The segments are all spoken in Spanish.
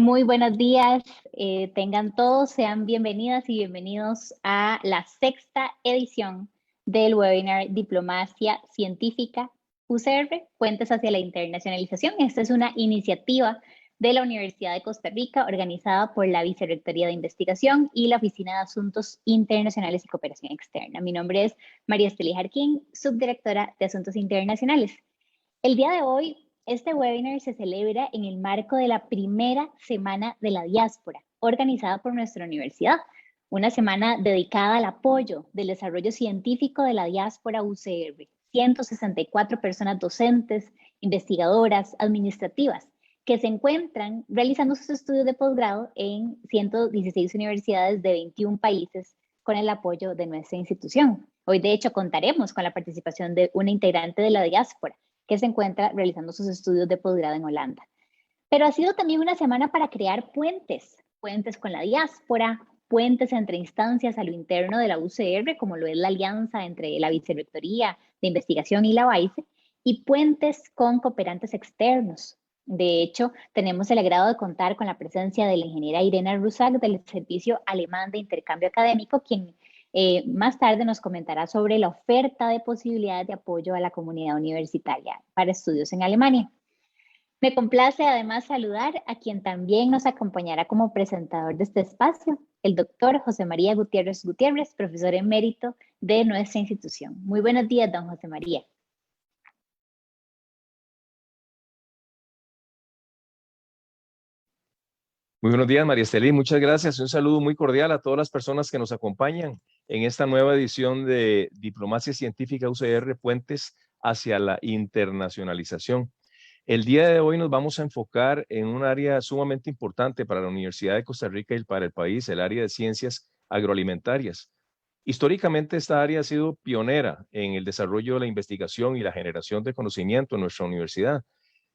Muy buenos días, tengan todos, sean bienvenidas y bienvenidos a la sexta edición del webinar Diplomacia Científica UCR, Puentes hacia la Internacionalización. Esta es una iniciativa de la Universidad de Costa Rica organizada por la Vicerrectoría de Investigación y la Oficina de Asuntos Internacionales y Cooperación Externa. Mi nombre es María Esteli Jarquín, subdirectora de Asuntos Internacionales. El día de hoy, este webinar se celebra en el marco de la primera Semana de la Diáspora, organizada por nuestra universidad. Una semana dedicada al apoyo del desarrollo científico de la diáspora UCR. 164 personas docentes, investigadoras, administrativas, que se encuentran realizando sus estudios de posgrado en 116 universidades de 21 países con el apoyo de nuestra institución. Hoy, de hecho, contaremos con la participación de una integrante de la diáspora, que se encuentra realizando sus estudios de posgrado en Holanda. Pero ha sido también una semana para crear puentes con la diáspora, puentes entre instancias a lo interno de la UCR, como lo es la alianza entre la Vicerrectoría de Investigación y la OAICE, y puentes con cooperantes externos. De hecho, tenemos el agrado de contar con la presencia de la ingeniera Irena Rusak del Servicio Alemán de Intercambio Académico, quien más tarde nos comentará sobre la oferta de posibilidades de apoyo a la comunidad universitaria para estudios en Alemania. Me complace además saludar a quien también nos acompañará como presentador de este espacio, el doctor José María Gutiérrez Gutiérrez, profesor emérito de nuestra institución. Muy buenos días, don José María. Muy buenos días, María Estelí. Muchas gracias. Un saludo muy cordial a todas las personas que nos acompañan en esta nueva edición de Diplomacia Científica UCR, Puentes hacia la Internacionalización. El día de hoy nos vamos a enfocar en un área sumamente importante para la Universidad de Costa Rica y para el país, el área de ciencias agroalimentarias. Históricamente, esta área ha sido pionera en el desarrollo de la investigación y la generación de conocimiento en nuestra universidad.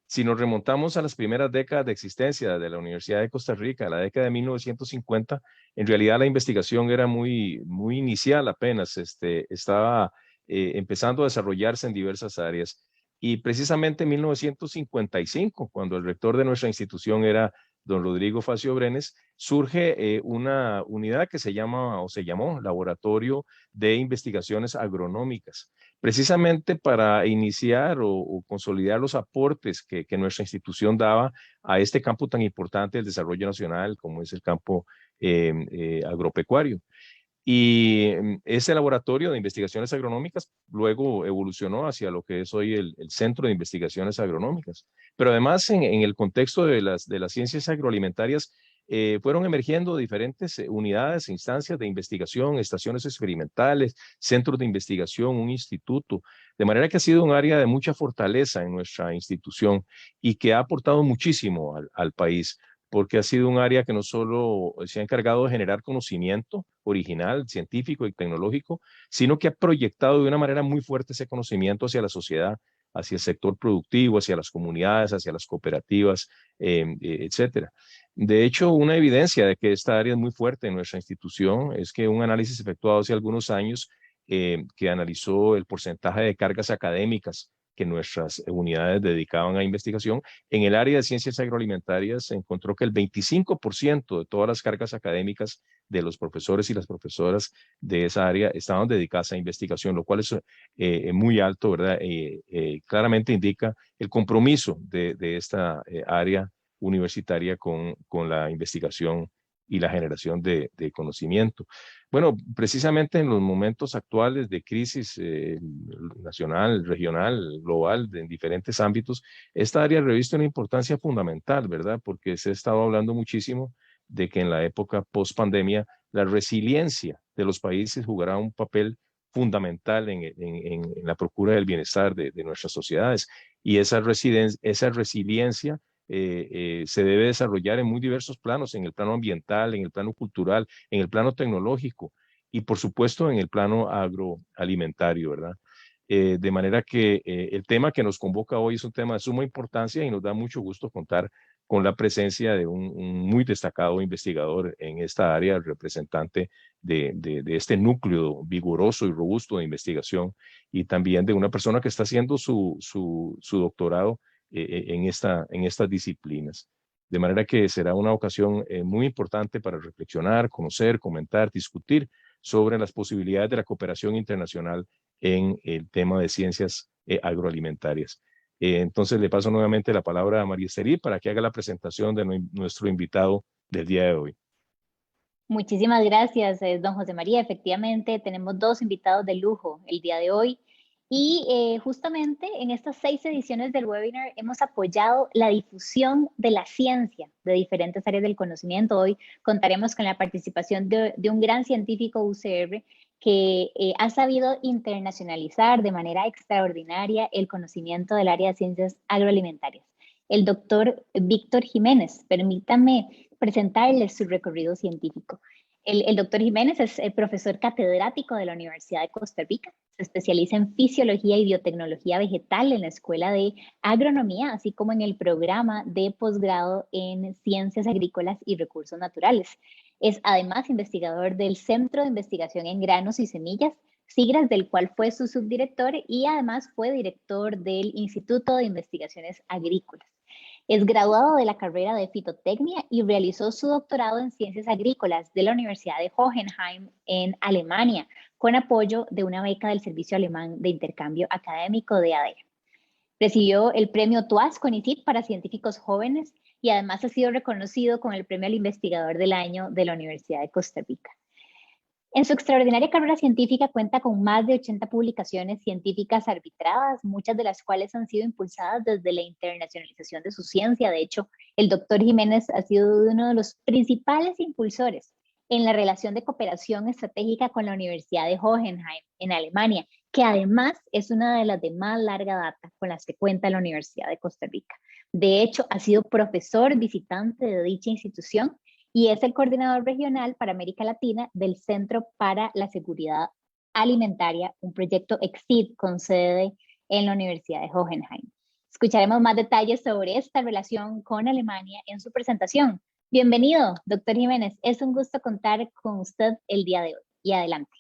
Si nos remontamos a las primeras décadas de existencia de la Universidad de Costa Rica, la década de 1950, en realidad la investigación era muy inicial apenas, estaba empezando a desarrollarse en diversas áreas. Y precisamente en 1955, cuando el rector de nuestra institución era don Rodrigo Facio Brenes, surge una unidad que se llama o se llamó Laboratorio de Investigaciones Agronómicas, precisamente para iniciar o consolidar los aportes que nuestra institución daba a este campo tan importante del desarrollo nacional como es el campo agropecuario. Y ese laboratorio de investigaciones agronómicas luego evolucionó hacia lo que es hoy el Centro de Investigaciones Agronómicas. Pero además, en el contexto de las ciencias agroalimentarias, fueron emergiendo diferentes unidades e instancias de investigación, estaciones experimentales, centros de investigación, un instituto, de manera que ha sido un área de mucha fortaleza en nuestra institución y que ha aportado muchísimo al país, porque ha sido un área que no solo se ha encargado de generar conocimiento original, científico y tecnológico, sino que ha proyectado de una manera muy fuerte ese conocimiento hacia la sociedad, hacia el sector productivo, hacia las comunidades, hacia las cooperativas, etcétera. De hecho, una evidencia de que esta área es muy fuerte en nuestra institución es que un análisis efectuado hace algunos años que analizó el porcentaje de cargas académicas que nuestras unidades dedicaban a investigación, en el área de ciencias agroalimentarias se encontró que el 25% de todas las cargas académicas de los profesores y las profesoras de esa área estaban dedicadas a investigación, lo cual es muy alto, ¿verdad? Claramente indica el compromiso de esta área universitaria con la investigación y la generación de conocimiento. Bueno, precisamente en los momentos actuales de crisis nacional, regional, global, en diferentes ámbitos, esta área reviste una importancia fundamental, ¿verdad? Porque se ha estado hablando muchísimo de que en la época post-pandemia la resiliencia de los países jugará un papel fundamental en la procura del bienestar de nuestras sociedades. Y esa resiliencia se debe desarrollar en muy diversos planos, en el plano ambiental, en el plano cultural, en el plano tecnológico y por supuesto en el plano agroalimentario, ¿verdad? De manera que el tema que nos convoca hoy es un tema de suma importancia y nos da mucho gusto contar con la presencia de un muy destacado investigador en esta área, representante de este núcleo vigoroso y robusto de investigación y también de una persona que está haciendo su doctorado en estas disciplinas. De manera que será una ocasión muy importante para reflexionar, conocer, comentar, discutir sobre las posibilidades de la cooperación internacional en el tema de ciencias agroalimentarias. Entonces le paso nuevamente la palabra a María Esther para que haga la presentación de nuestro invitado del día de hoy. Muchísimas gracias, don José María. Efectivamente, tenemos dos invitados de lujo el día de hoy. Y justamente en estas 6 ediciones del webinar hemos apoyado la difusión de la ciencia de diferentes áreas del conocimiento. Hoy contaremos con la participación de un gran científico UCR que ha sabido internacionalizar de manera extraordinaria el conocimiento del área de ciencias agroalimentarias. El doctor Víctor Jiménez. Permítame presentarles su recorrido científico. El doctor Jiménez es el profesor catedrático de la Universidad de Costa Rica. Se especializa en fisiología y biotecnología vegetal en la Escuela de Agronomía, así como en el programa de posgrado en Ciencias Agrícolas y Recursos Naturales. Es además investigador del Centro de Investigación en Granos y Semillas, siglas del cual fue su subdirector, y además fue director del Instituto de Investigaciones Agrícolas. Es graduado de la carrera de fitotecnia y realizó su doctorado en ciencias agrícolas de la Universidad de Hohenheim en Alemania, con apoyo de una beca del Servicio Alemán de Intercambio Académico de ADEA. Recibió el premio TUAS CONICIT para científicos jóvenes y además ha sido reconocido con el premio al investigador del año de la Universidad de Costa Rica. En su extraordinaria carrera científica cuenta con más de 80 publicaciones científicas arbitradas, muchas de las cuales han sido impulsadas desde la internacionalización de su ciencia. De hecho, el doctor Jiménez ha sido uno de los principales impulsores en la relación de cooperación estratégica con la Universidad de Hohenheim en Alemania, que además es una de las de más larga data con las que cuenta la Universidad de Costa Rica. De hecho, ha sido profesor visitante de dicha institución y es el coordinador regional para América Latina del Centro para la Seguridad Alimentaria, un proyecto EXID con sede en la Universidad de Hohenheim. Escucharemos más detalles sobre esta relación con Alemania en su presentación. Bienvenido, doctor Jiménez. Es un gusto contar con usted el día de hoy. Y adelante.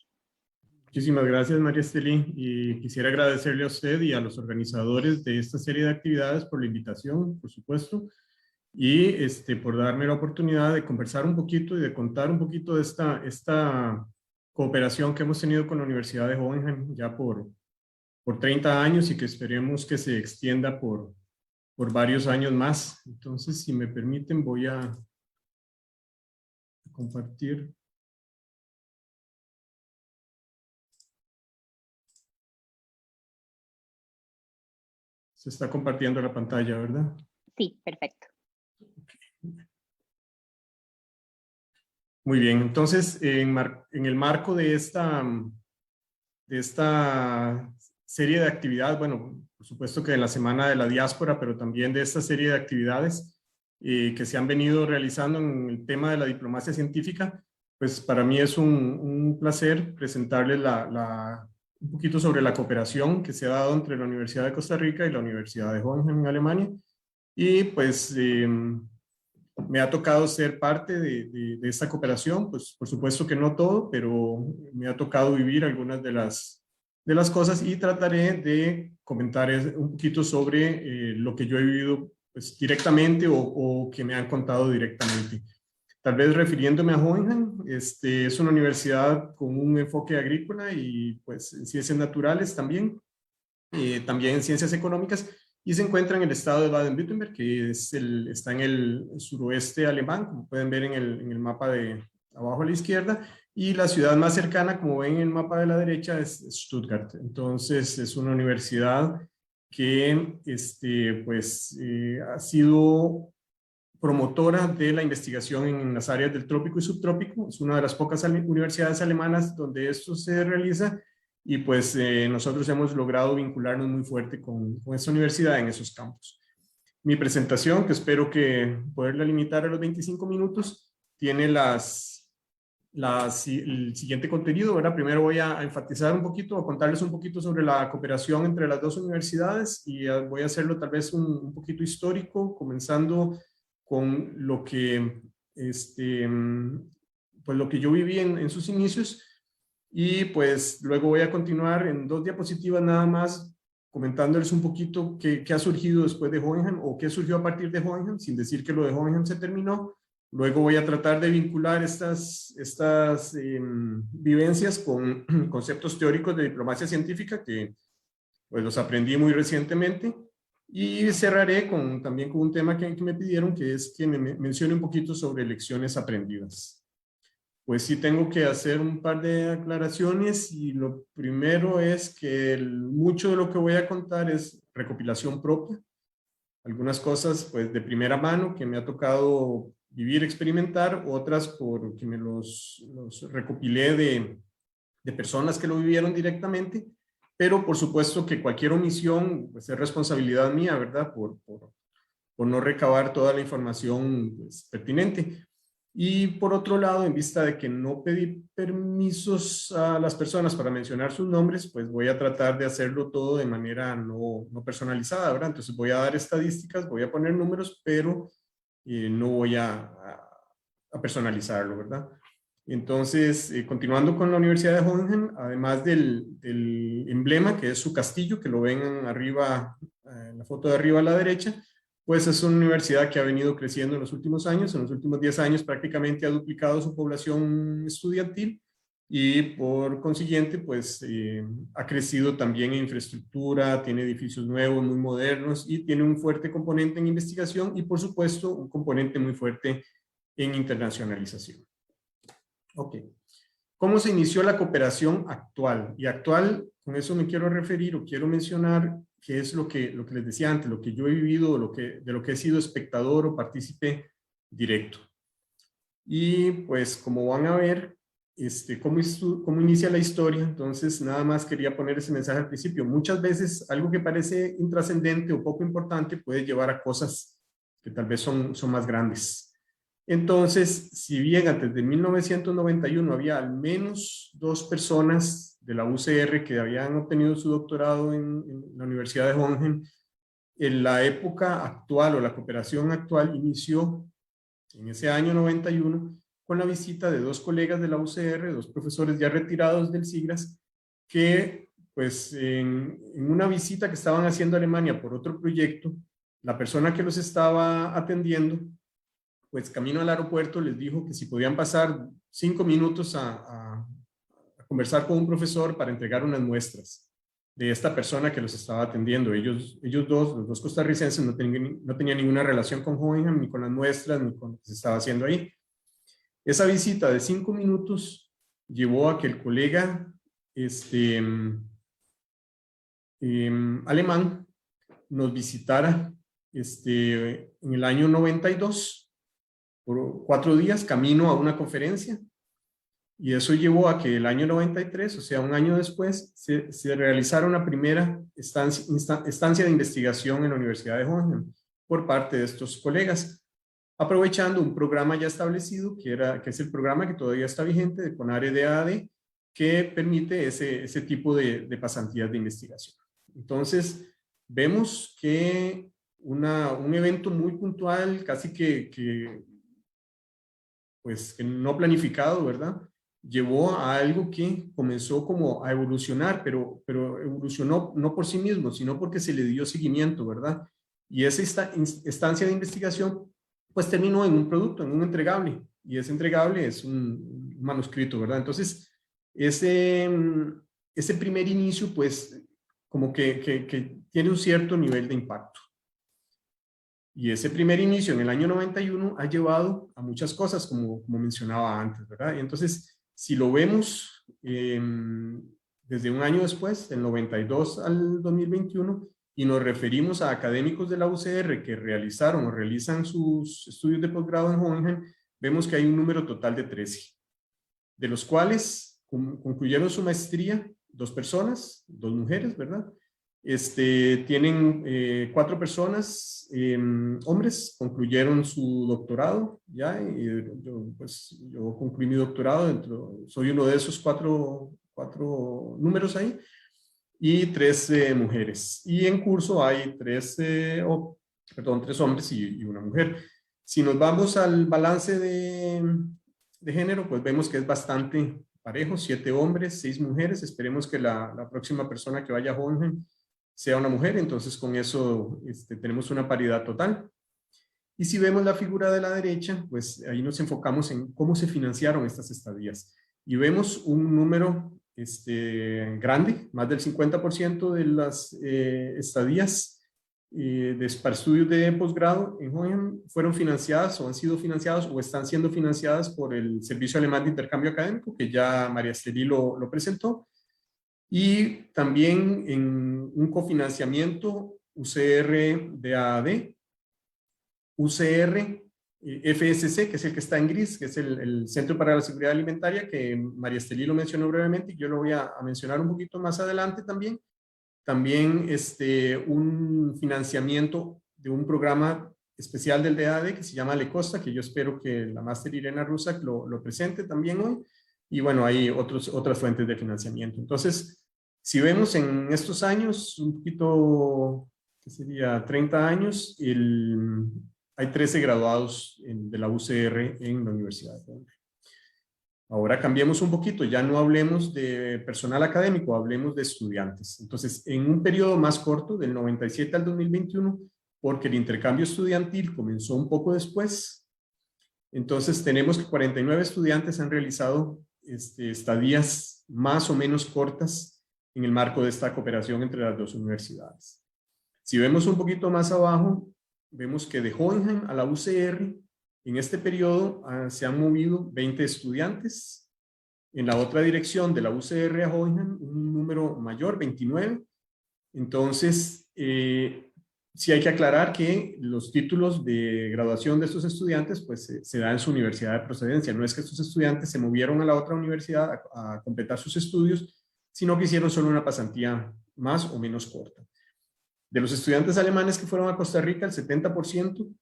Muchísimas gracias, María Esteli. Y quisiera agradecerle a usted y a los organizadores de esta serie de actividades por la invitación, por supuesto, y por darme la oportunidad de conversar un poquito y de contar un poquito de esta cooperación que hemos tenido con la Universidad de Hohenheim ya por 30 años y que esperemos que se extienda por varios años más. Entonces, si me permiten, voy a compartir. Se está compartiendo la pantalla, ¿verdad? Sí, perfecto. Muy bien, entonces en el marco de esta serie de actividades, bueno, por supuesto que en la Semana de la Diáspora, pero también de esta serie de actividades que se han venido realizando en el tema de la diplomacia científica, pues para mí es un placer presentarles un poquito sobre la cooperación que se ha dado entre la Universidad de Costa Rica y la Universidad de Hohenheim en Alemania. Y pues me ha tocado ser parte de esta cooperación, pues por supuesto que no todo, pero me ha tocado vivir algunas de las cosas y trataré de comentar un poquito sobre lo que yo he vivido pues, directamente o que me han contado directamente. Tal vez refiriéndome a Hohenheim, es una universidad con un enfoque agrícola y pues en ciencias naturales también en ciencias económicas, y se encuentra en el estado de Baden-Württemberg, que está en el suroeste alemán, como pueden ver en el mapa de abajo a la izquierda, y la ciudad más cercana, como ven en el mapa de la derecha, es Stuttgart. Entonces, es una universidad que ha sido promotora de la investigación en las áreas del trópico y subtrópico. Es una de las pocas universidades alemanas donde esto se realiza, y pues nosotros hemos logrado vincularnos muy fuerte con esta universidad en esos campos. Mi presentación, que espero que poderla limitar a los 25 minutos, tiene el siguiente contenido, ¿verdad? Primero voy a enfatizar un poquito, a contarles un poquito sobre la cooperación entre las dos universidades, y voy a hacerlo tal vez un poquito histórico, comenzando con lo que, pues lo que yo viví en sus inicios. Y pues luego voy a continuar en 2 diapositivas nada más comentándoles un poquito qué ha surgido después de Hohenheim o qué surgió a partir de Hohenheim, sin decir que lo de Hohenheim se terminó. Luego voy a tratar de vincular estas vivencias con conceptos teóricos de diplomacia científica que pues los aprendí muy recientemente, y cerraré también con un tema que me pidieron, que es que me mencione un poquito sobre lecciones aprendidas. Pues sí tengo que hacer un par de aclaraciones, y lo primero es que mucho de lo que voy a contar es recopilación propia. Algunas cosas pues de primera mano que me ha tocado vivir, experimentar, otras porque me los recopilé de personas que lo vivieron directamente, pero por supuesto que cualquier omisión pues es responsabilidad mía, ¿verdad? Por no recabar toda la información pues, pertinente. Y por otro lado, en vista de que no pedí permisos a las personas para mencionar sus nombres, pues voy a tratar de hacerlo todo de manera no personalizada, ¿verdad? Entonces voy a dar estadísticas, voy a poner números, pero no voy a personalizarlo, ¿verdad? Entonces, continuando con la Universidad de Hohenheim, además del emblema, que es su castillo, que lo ven arriba, en la foto de arriba a la derecha, pues es una universidad que ha venido creciendo en los últimos años. En los últimos 10 años prácticamente ha duplicado su población estudiantil, y por consiguiente pues ha crecido también en infraestructura, tiene edificios nuevos, muy modernos, y tiene un fuerte componente en investigación y por supuesto un componente muy fuerte en internacionalización. Ok. ¿Cómo se inició la cooperación actual? Y actual, con eso me quiero referir o quiero mencionar que es lo que les decía antes, lo que yo he vivido, de lo que he sido espectador o partícipe directo. Y pues como van a ver, cómo inicia la historia. Entonces nada más quería poner ese mensaje al principio. Muchas veces algo que parece intrascendente o poco importante puede llevar a cosas que tal vez son más grandes. Entonces, si bien antes de 1991 había al menos 2 personas de la UCR que habían obtenido su doctorado en la Universidad de Hohenheim, en la época actual o la cooperación actual inició en ese año 91 con la visita de 2 colegas de la UCR, 2 profesores ya retirados del SIGRAS, que pues en una visita que estaban haciendo a Alemania por otro proyecto, la persona que los estaba atendiendo, pues camino al aeropuerto les dijo que si podían pasar 5 minutos a conversar con un profesor para entregar unas muestras de esta persona que los estaba atendiendo. Ellos dos, los 2 costarricenses, no tenían ninguna relación con Hohenheim, ni con las muestras, ni con lo que se estaba haciendo ahí. Esa visita de 5 minutos llevó a que el colega alemán nos visitara en el año 92 por 4 días camino a una conferencia, y eso llevó a que el año 93, o sea, un año después, se realizara una primera estancia de investigación en la Universidad de Hohenheim por parte de estos colegas, aprovechando un programa ya establecido, que es el programa que todavía está vigente de CONARE-DAAD, que permite ese tipo de pasantías de investigación. Entonces, vemos que un evento muy puntual, casi que no planificado, ¿verdad?, llevó a algo que comenzó como a evolucionar, pero evolucionó no por sí mismo, sino porque se le dio seguimiento, ¿verdad? Y esa estancia de investigación pues terminó en un producto, en un entregable, y ese entregable es un manuscrito, ¿verdad? Entonces, ese primer inicio pues como que tiene un cierto nivel de impacto. Y ese primer inicio en el año 91 ha llevado a muchas cosas, como mencionaba antes, ¿verdad? Y entonces, si lo vemos desde un año después, del 92 al 2021, y nos referimos a académicos de la UCR que realizaron o realizan sus estudios de posgrado en Hohenheim, vemos que hay un número total de 13, de los cuales concluyeron su maestría 2 personas, 2 mujeres, ¿verdad? Tienen 4 personas, hombres, concluyeron su doctorado, ¿ya? Yo concluí mi doctorado, soy uno de esos 4 números ahí, y 3 mujeres. Y en curso hay 3 hombres y una mujer. Si nos vamos al balance de género, pues vemos que es bastante parejo, 7 hombres, 6 mujeres. Esperemos que la próxima persona que vaya a Hohenheim sea una mujer, entonces con eso tenemos una paridad total. Y si vemos la figura de la derecha, pues ahí nos enfocamos en cómo se financiaron estas estadías. Y vemos un número grande, más del 50% de las estadías para estudios de posgrado en Hohenheim fueron financiadas o han sido financiadas o están siendo financiadas por el Servicio Alemán de Intercambio Académico, que ya María Esteli lo presentó, y también en un cofinanciamiento UCR DAAD, UCR FSC, que es el que está en gris, que es el Centro para la Seguridad Alimentaria, que María Esteli lo mencionó brevemente y yo lo voy a mencionar un poquito más adelante también. También un financiamiento de un programa especial del DAD que se llama Le Costa, que yo espero que la máster Irena Rusak lo presente también hoy. Y bueno, hay otras fuentes de financiamiento. Entonces, si vemos en estos años, un poquito, ¿qué sería? 30 años, hay 13 graduados de la UCR en la Universidad de Colombia. Ahora cambiemos un poquito, ya no hablemos de personal académico, hablemos de estudiantes. Entonces, en un periodo más corto, del 97 al 2021, porque el intercambio estudiantil comenzó un poco después, entonces tenemos que 49 estudiantes han realizado estadías más o menos cortas en el marco de esta cooperación entre las dos universidades. Si vemos un poquito más abajo, vemos que de Hohenheim a la UCR, en este periodo se han movido 20 estudiantes. En la otra dirección, de la UCR a Hohenheim, un número mayor, 29. Entonces, sí hay que aclarar que los títulos de graduación de estos estudiantes pues se dan en su universidad de procedencia. No es que estos estudiantes se movieron a la otra universidad a completar sus estudios, sino que hicieron solo una pasantía más o menos corta. De los estudiantes alemanes que fueron a Costa Rica, el 70%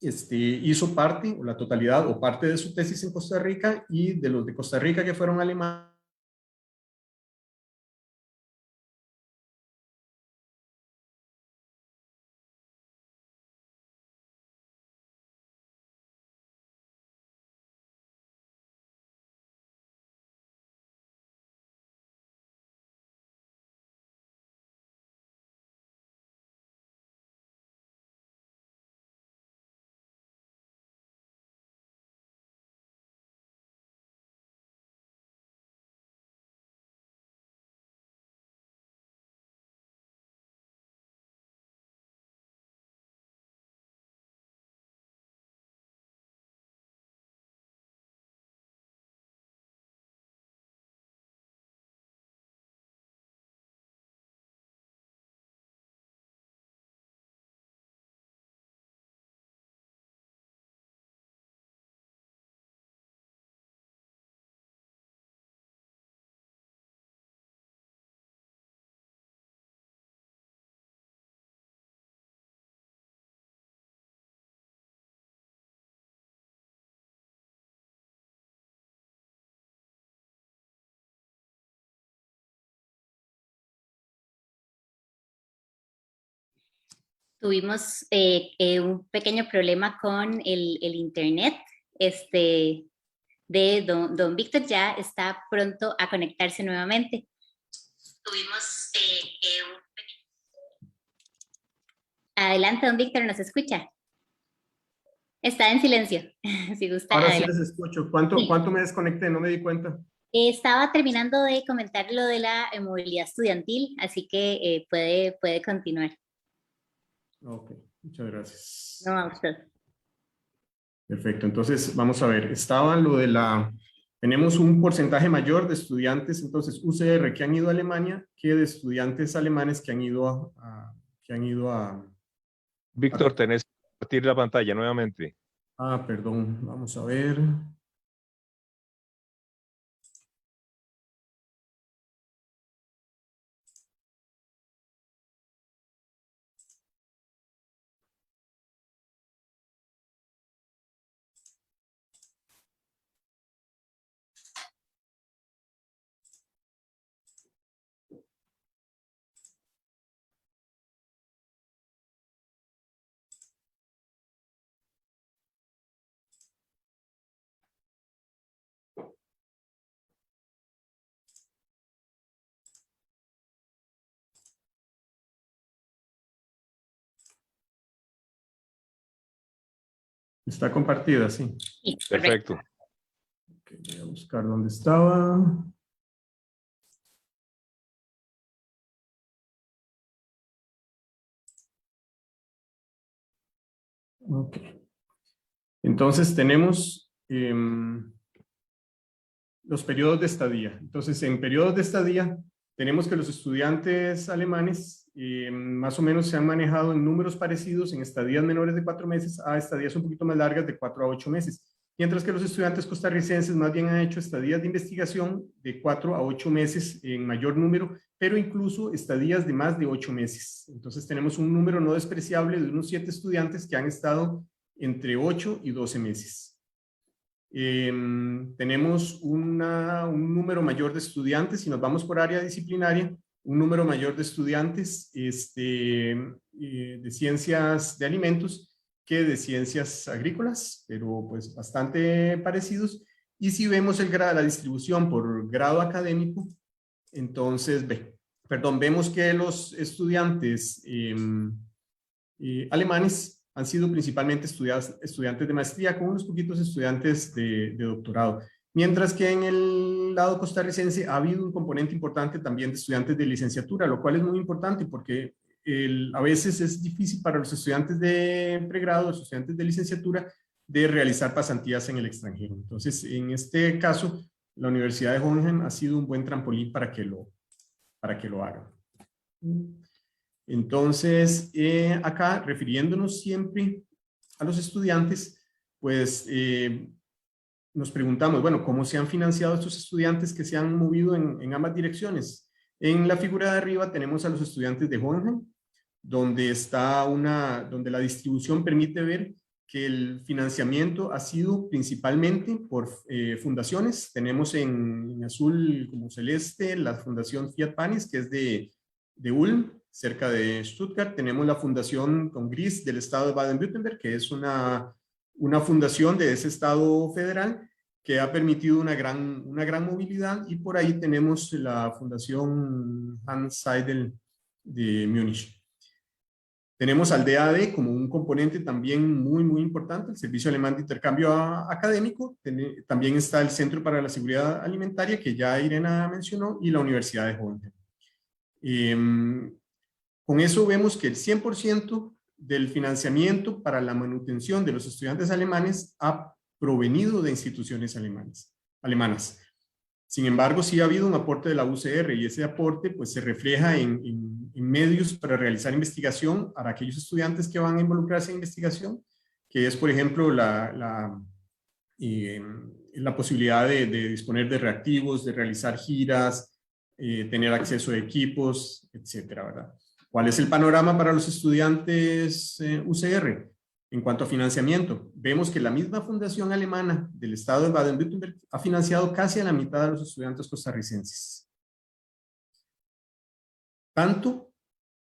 hizo parte, o la totalidad, o parte de su tesis en Costa Rica, y de los de Costa Rica que fueron a Alemania, Tuvimos un pequeño problema con el internet de don Víctor, ya está pronto a conectarse nuevamente. Tuvimos Adelante, don Víctor, ¿nos escucha? Está en silencio, si gusta. Ahora adelante. sí les escucho. ¿Cuánto me desconecté? No me di cuenta. Estaba terminando de comentar lo de la movilidad estudiantil, así que puede continuar. Ok, muchas gracias. No, a usted. Perfecto, entonces vamos a ver. Estaba lo de tenemos un porcentaje mayor de estudiantes, entonces UCR que han ido a Alemania, que de estudiantes alemanes que han ido a Víctor, tenés que compartir la pantalla nuevamente. Perdón, vamos a ver. Está compartida, sí. Sí, Perfecto. Okay, voy a buscar dónde estaba. Ok. Entonces tenemos los periodos de estadía. Entonces, en periodos de estadía, tenemos que los estudiantes alemanes más o menos se han manejado en números parecidos en estadías menores de 4 meses a estadías un poquito más largas de 4 a 8 meses. Mientras que los estudiantes costarricenses más bien han hecho estadías de investigación de 4 a 8 meses en mayor número, pero incluso estadías de más de 8 meses. Entonces tenemos un número no despreciable de unos 7 estudiantes que han estado entre 8 y 12 meses. Tenemos un número mayor de estudiantes, si nos vamos por área disciplinaria, un número mayor de estudiantes de ciencias de alimentos que de ciencias agrícolas, pero pues bastante parecidos. Y si vemos la distribución por grado académico, entonces vemos que los estudiantes alemanes han sido principalmente estudiantes de maestría con unos poquitos estudiantes de doctorado. Mientras que en el lado costarricense ha habido un componente importante también de estudiantes de licenciatura, lo cual es muy importante porque a veces es difícil para los estudiantes de pregrado, los estudiantes de licenciatura, de realizar pasantías en el extranjero. Entonces, en este caso, la Universidad de Hohenheim ha sido un buen trampolín para que lo hagan. Entonces, acá, refiriéndonos siempre a los estudiantes, pues nos preguntamos, bueno, ¿cómo se han financiado estos estudiantes que se han movido en ambas direcciones? En la figura de arriba tenemos a los estudiantes de Hohenheim, donde la distribución permite ver que el financiamiento ha sido principalmente por fundaciones. Tenemos en azul como celeste la Fundación Fiat Panis, que es de Ulm, cerca de Stuttgart. Tenemos la fundación con gris del estado de Baden-Württemberg, que es una fundación de ese estado federal que ha permitido una gran movilidad, y por ahí tenemos la fundación Hans Seidel de Múnich. Tenemos al DAAD como un componente también muy, muy importante, el Servicio Alemán de Intercambio Académico. También está el Centro para la Seguridad Alimentaria, que ya Irena mencionó, y la Universidad de Hohenheim. Con eso vemos que el 100% del financiamiento para la manutención de los estudiantes alemanes ha provenido de instituciones alemanas. Sin embargo, sí ha habido un aporte de la UCR, y ese aporte pues se refleja en medios para realizar investigación para aquellos estudiantes que van a involucrarse en investigación, que es, por ejemplo, la posibilidad de disponer de reactivos, de realizar giras, tener acceso a equipos, etcétera, ¿verdad? ¿Cuál es el panorama para los estudiantes UCR? En cuanto a financiamiento, vemos que la misma fundación alemana del estado de Baden-Württemberg ha financiado casi a la mitad de los estudiantes costarricenses. Tanto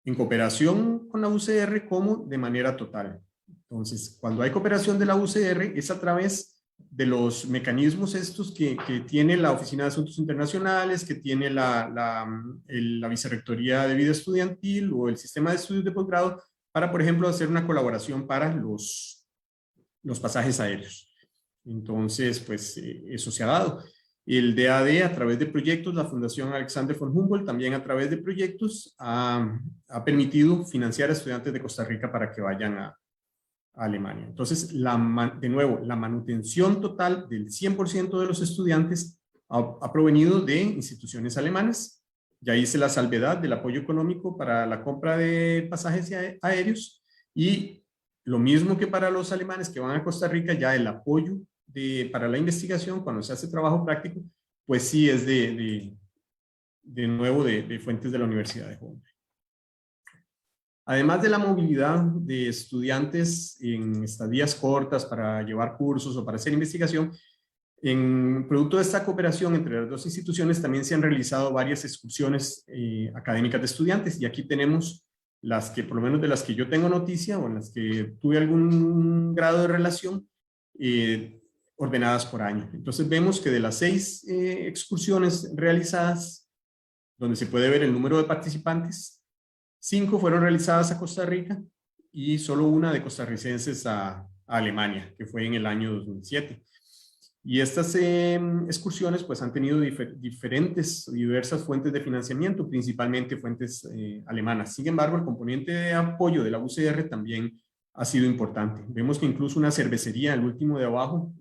en cooperación con la UCR como de manera total. Entonces, cuando hay cooperación de la UCR es a través de los mecanismos estos que tiene la Oficina de Asuntos Internacionales, que tiene la Vicerrectoría de Vida Estudiantil o el Sistema de Estudios de Posgrado, para, por ejemplo, hacer una colaboración para los pasajes aéreos. Entonces, pues eso se ha dado. El DAAD a través de proyectos, la Fundación Alexander von Humboldt también a través de proyectos ha permitido financiar a estudiantes de Costa Rica para que vayan a Alemania. Entonces, de nuevo, la manutención total del 100% de los estudiantes ha provenido de instituciones alemanas. Ya hice la salvedad del apoyo económico para la compra de pasajes aéreos, y lo mismo que para los alemanes que van a Costa Rica, ya el apoyo para la investigación cuando se hace trabajo práctico, pues sí es de nuevo de fuentes de la Universidad de Hohenheim. Además de la movilidad de estudiantes en estadías cortas para llevar cursos o para hacer investigación, en producto de esta cooperación entre las dos instituciones también se han realizado varias excursiones académicas de estudiantes, y aquí tenemos las que, por lo menos de las que yo tengo noticia o en las que tuve algún grado de relación, ordenadas por año. Entonces vemos que de las 6 excursiones realizadas, donde se puede ver el número de participantes, 5 fueron realizadas a Costa Rica y solo una de costarricenses a a Alemania, que fue en el año 2007. Y estas excursiones pues han tenido diversas fuentes de financiamiento, principalmente fuentes alemanas. Sin embargo, el componente de apoyo de la UCR también ha sido importante. Vemos que incluso una cervecería, el último de abajo,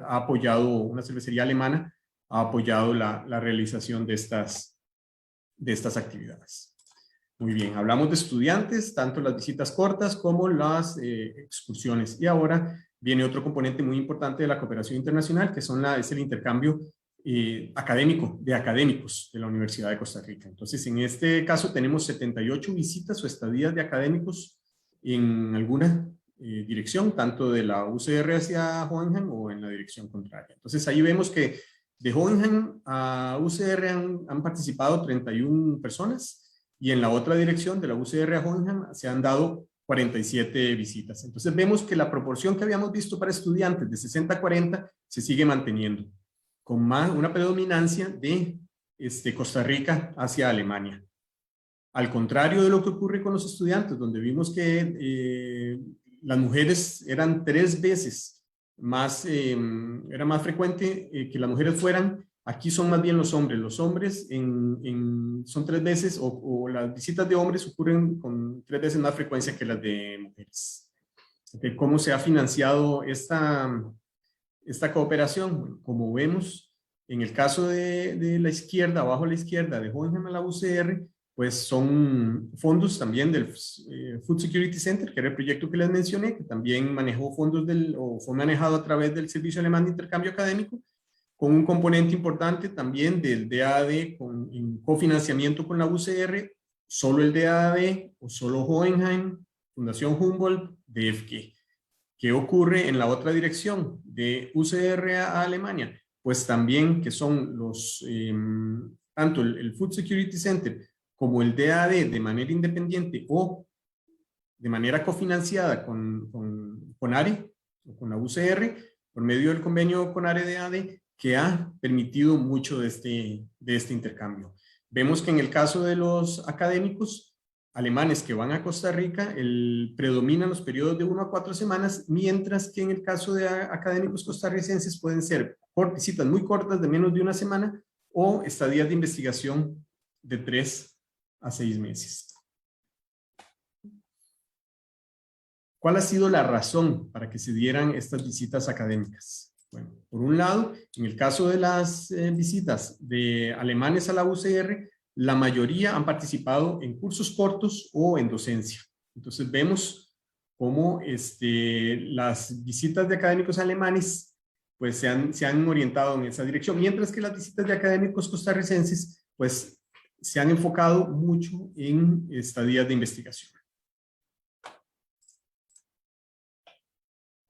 ha apoyado, una cervecería alemana, ha apoyado la realización de estas actividades. Muy bien, hablamos de estudiantes, tanto las visitas cortas como las excursiones. Y ahora viene otro componente muy importante de la cooperación internacional, que es el intercambio académico de académicos de la Universidad de Costa Rica. Entonces, en este caso tenemos 78 visitas o estadías de académicos en alguna dirección, tanto de la UCR hacia Hohenheim o en la dirección contraria. Entonces, ahí vemos que de Hohenheim a UCR han participado 31 personas, y en la otra dirección, de la UCR a Hohenheim, se han dado 47 visitas. Entonces vemos que la proporción que habíamos visto para estudiantes de 60-40 se sigue manteniendo, con una predominancia de Costa Rica hacia Alemania. Al contrario de lo que ocurre con los estudiantes, donde vimos que las mujeres eran 3 veces más, era más frecuente que las mujeres fueran. Aquí son más bien los hombres. Los hombres son 3 veces, o las visitas de hombres ocurren con 3 veces más frecuencia que las de mujeres. Okay, ¿cómo se ha financiado esta cooperación? Bueno, como vemos, en el caso de la izquierda, abajo a la izquierda, de Hohenheim a la UCR, pues son fondos también del Food Security Center, que era el proyecto que les mencioné, que también manejó fondos fue manejado a través del Servicio Alemán de Intercambio Académico, con un componente importante también del DAAD en cofinanciamiento con la UCR, solo el DAAD o solo Hohenheim, Fundación Humboldt, DFG. ¿Qué ocurre en la otra dirección, de UCR a Alemania? Pues también que son tanto el Food Security Center como el DAAD de manera independiente o de manera cofinanciada con ARE, o con la UCR, por medio del convenio con ARE DAAD, que ha permitido mucho de este intercambio. Vemos que en el caso de los académicos alemanes que van a Costa Rica, predominan los periodos de 1 a 4 semanas, mientras que en el caso de académicos costarricenses pueden ser visitas muy cortas de menos de 1 semana o estadías de investigación de 3 a 6 meses. ¿Cuál ha sido la razón para que se dieran estas visitas académicas? Bueno, por un lado, en el caso de las visitas de alemanes a la UCR, la mayoría han participado en cursos cortos o en docencia. Entonces vemos cómo las visitas de académicos alemanes pues se han orientado en esa dirección, mientras que las visitas de académicos costarricenses pues se han enfocado mucho en estadías de investigación.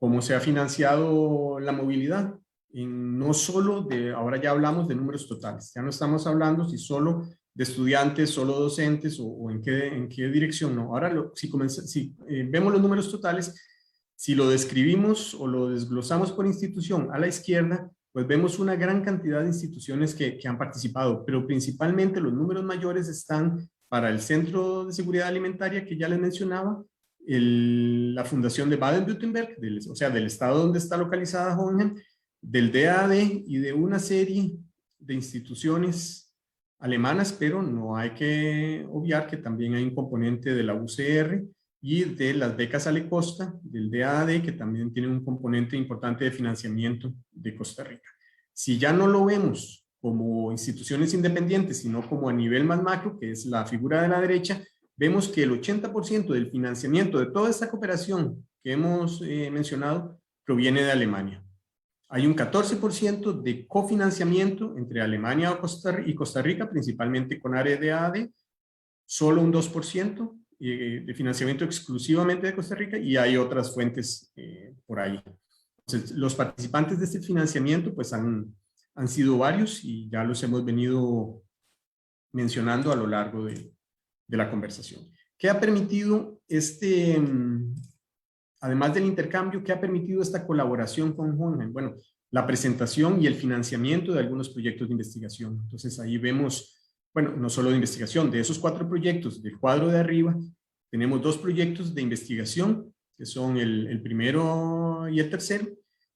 ¿Cómo se ha financiado la movilidad? No solo ahora ya hablamos de números totales, ya no estamos hablando si solo de estudiantes, solo docentes o en qué dirección, no. Ahora si vemos los números totales, si lo describimos o lo desglosamos por institución a la izquierda, pues vemos una gran cantidad de instituciones que han participado, pero principalmente los números mayores están para el Centro de Seguridad Alimentaria que ya les mencionaba, la Fundación de Baden-Württemberg, o sea, del estado donde está localizada Hohenheim, del DAAD y de una serie de instituciones alemanas, pero no hay que obviar que también hay un componente de la UCR y de las becas Ale Costa, del DAAD, que también tienen un componente importante de financiamiento de Costa Rica. Si ya no lo vemos como instituciones independientes, sino como a nivel más macro, que es la figura de la derecha, vemos que el 80% del financiamiento de toda esta cooperación que hemos mencionado proviene de Alemania. Hay un 14% de cofinanciamiento entre Alemania y Costa Rica, principalmente con área de AD, solo un 2% de financiamiento exclusivamente de Costa Rica, y hay otras fuentes por ahí. Entonces, los participantes de este financiamiento pues han sido varios y ya los hemos venido mencionando a lo largo de la conversación. ¿Qué ha permitido además del intercambio, qué ha permitido esta colaboración con Hohenheim? Bueno, la presentación y el financiamiento de algunos proyectos de investigación. Entonces ahí vemos, bueno, no solo de investigación, de esos 4 proyectos del cuadro de arriba, tenemos 2 proyectos de investigación que son el primero y el tercero,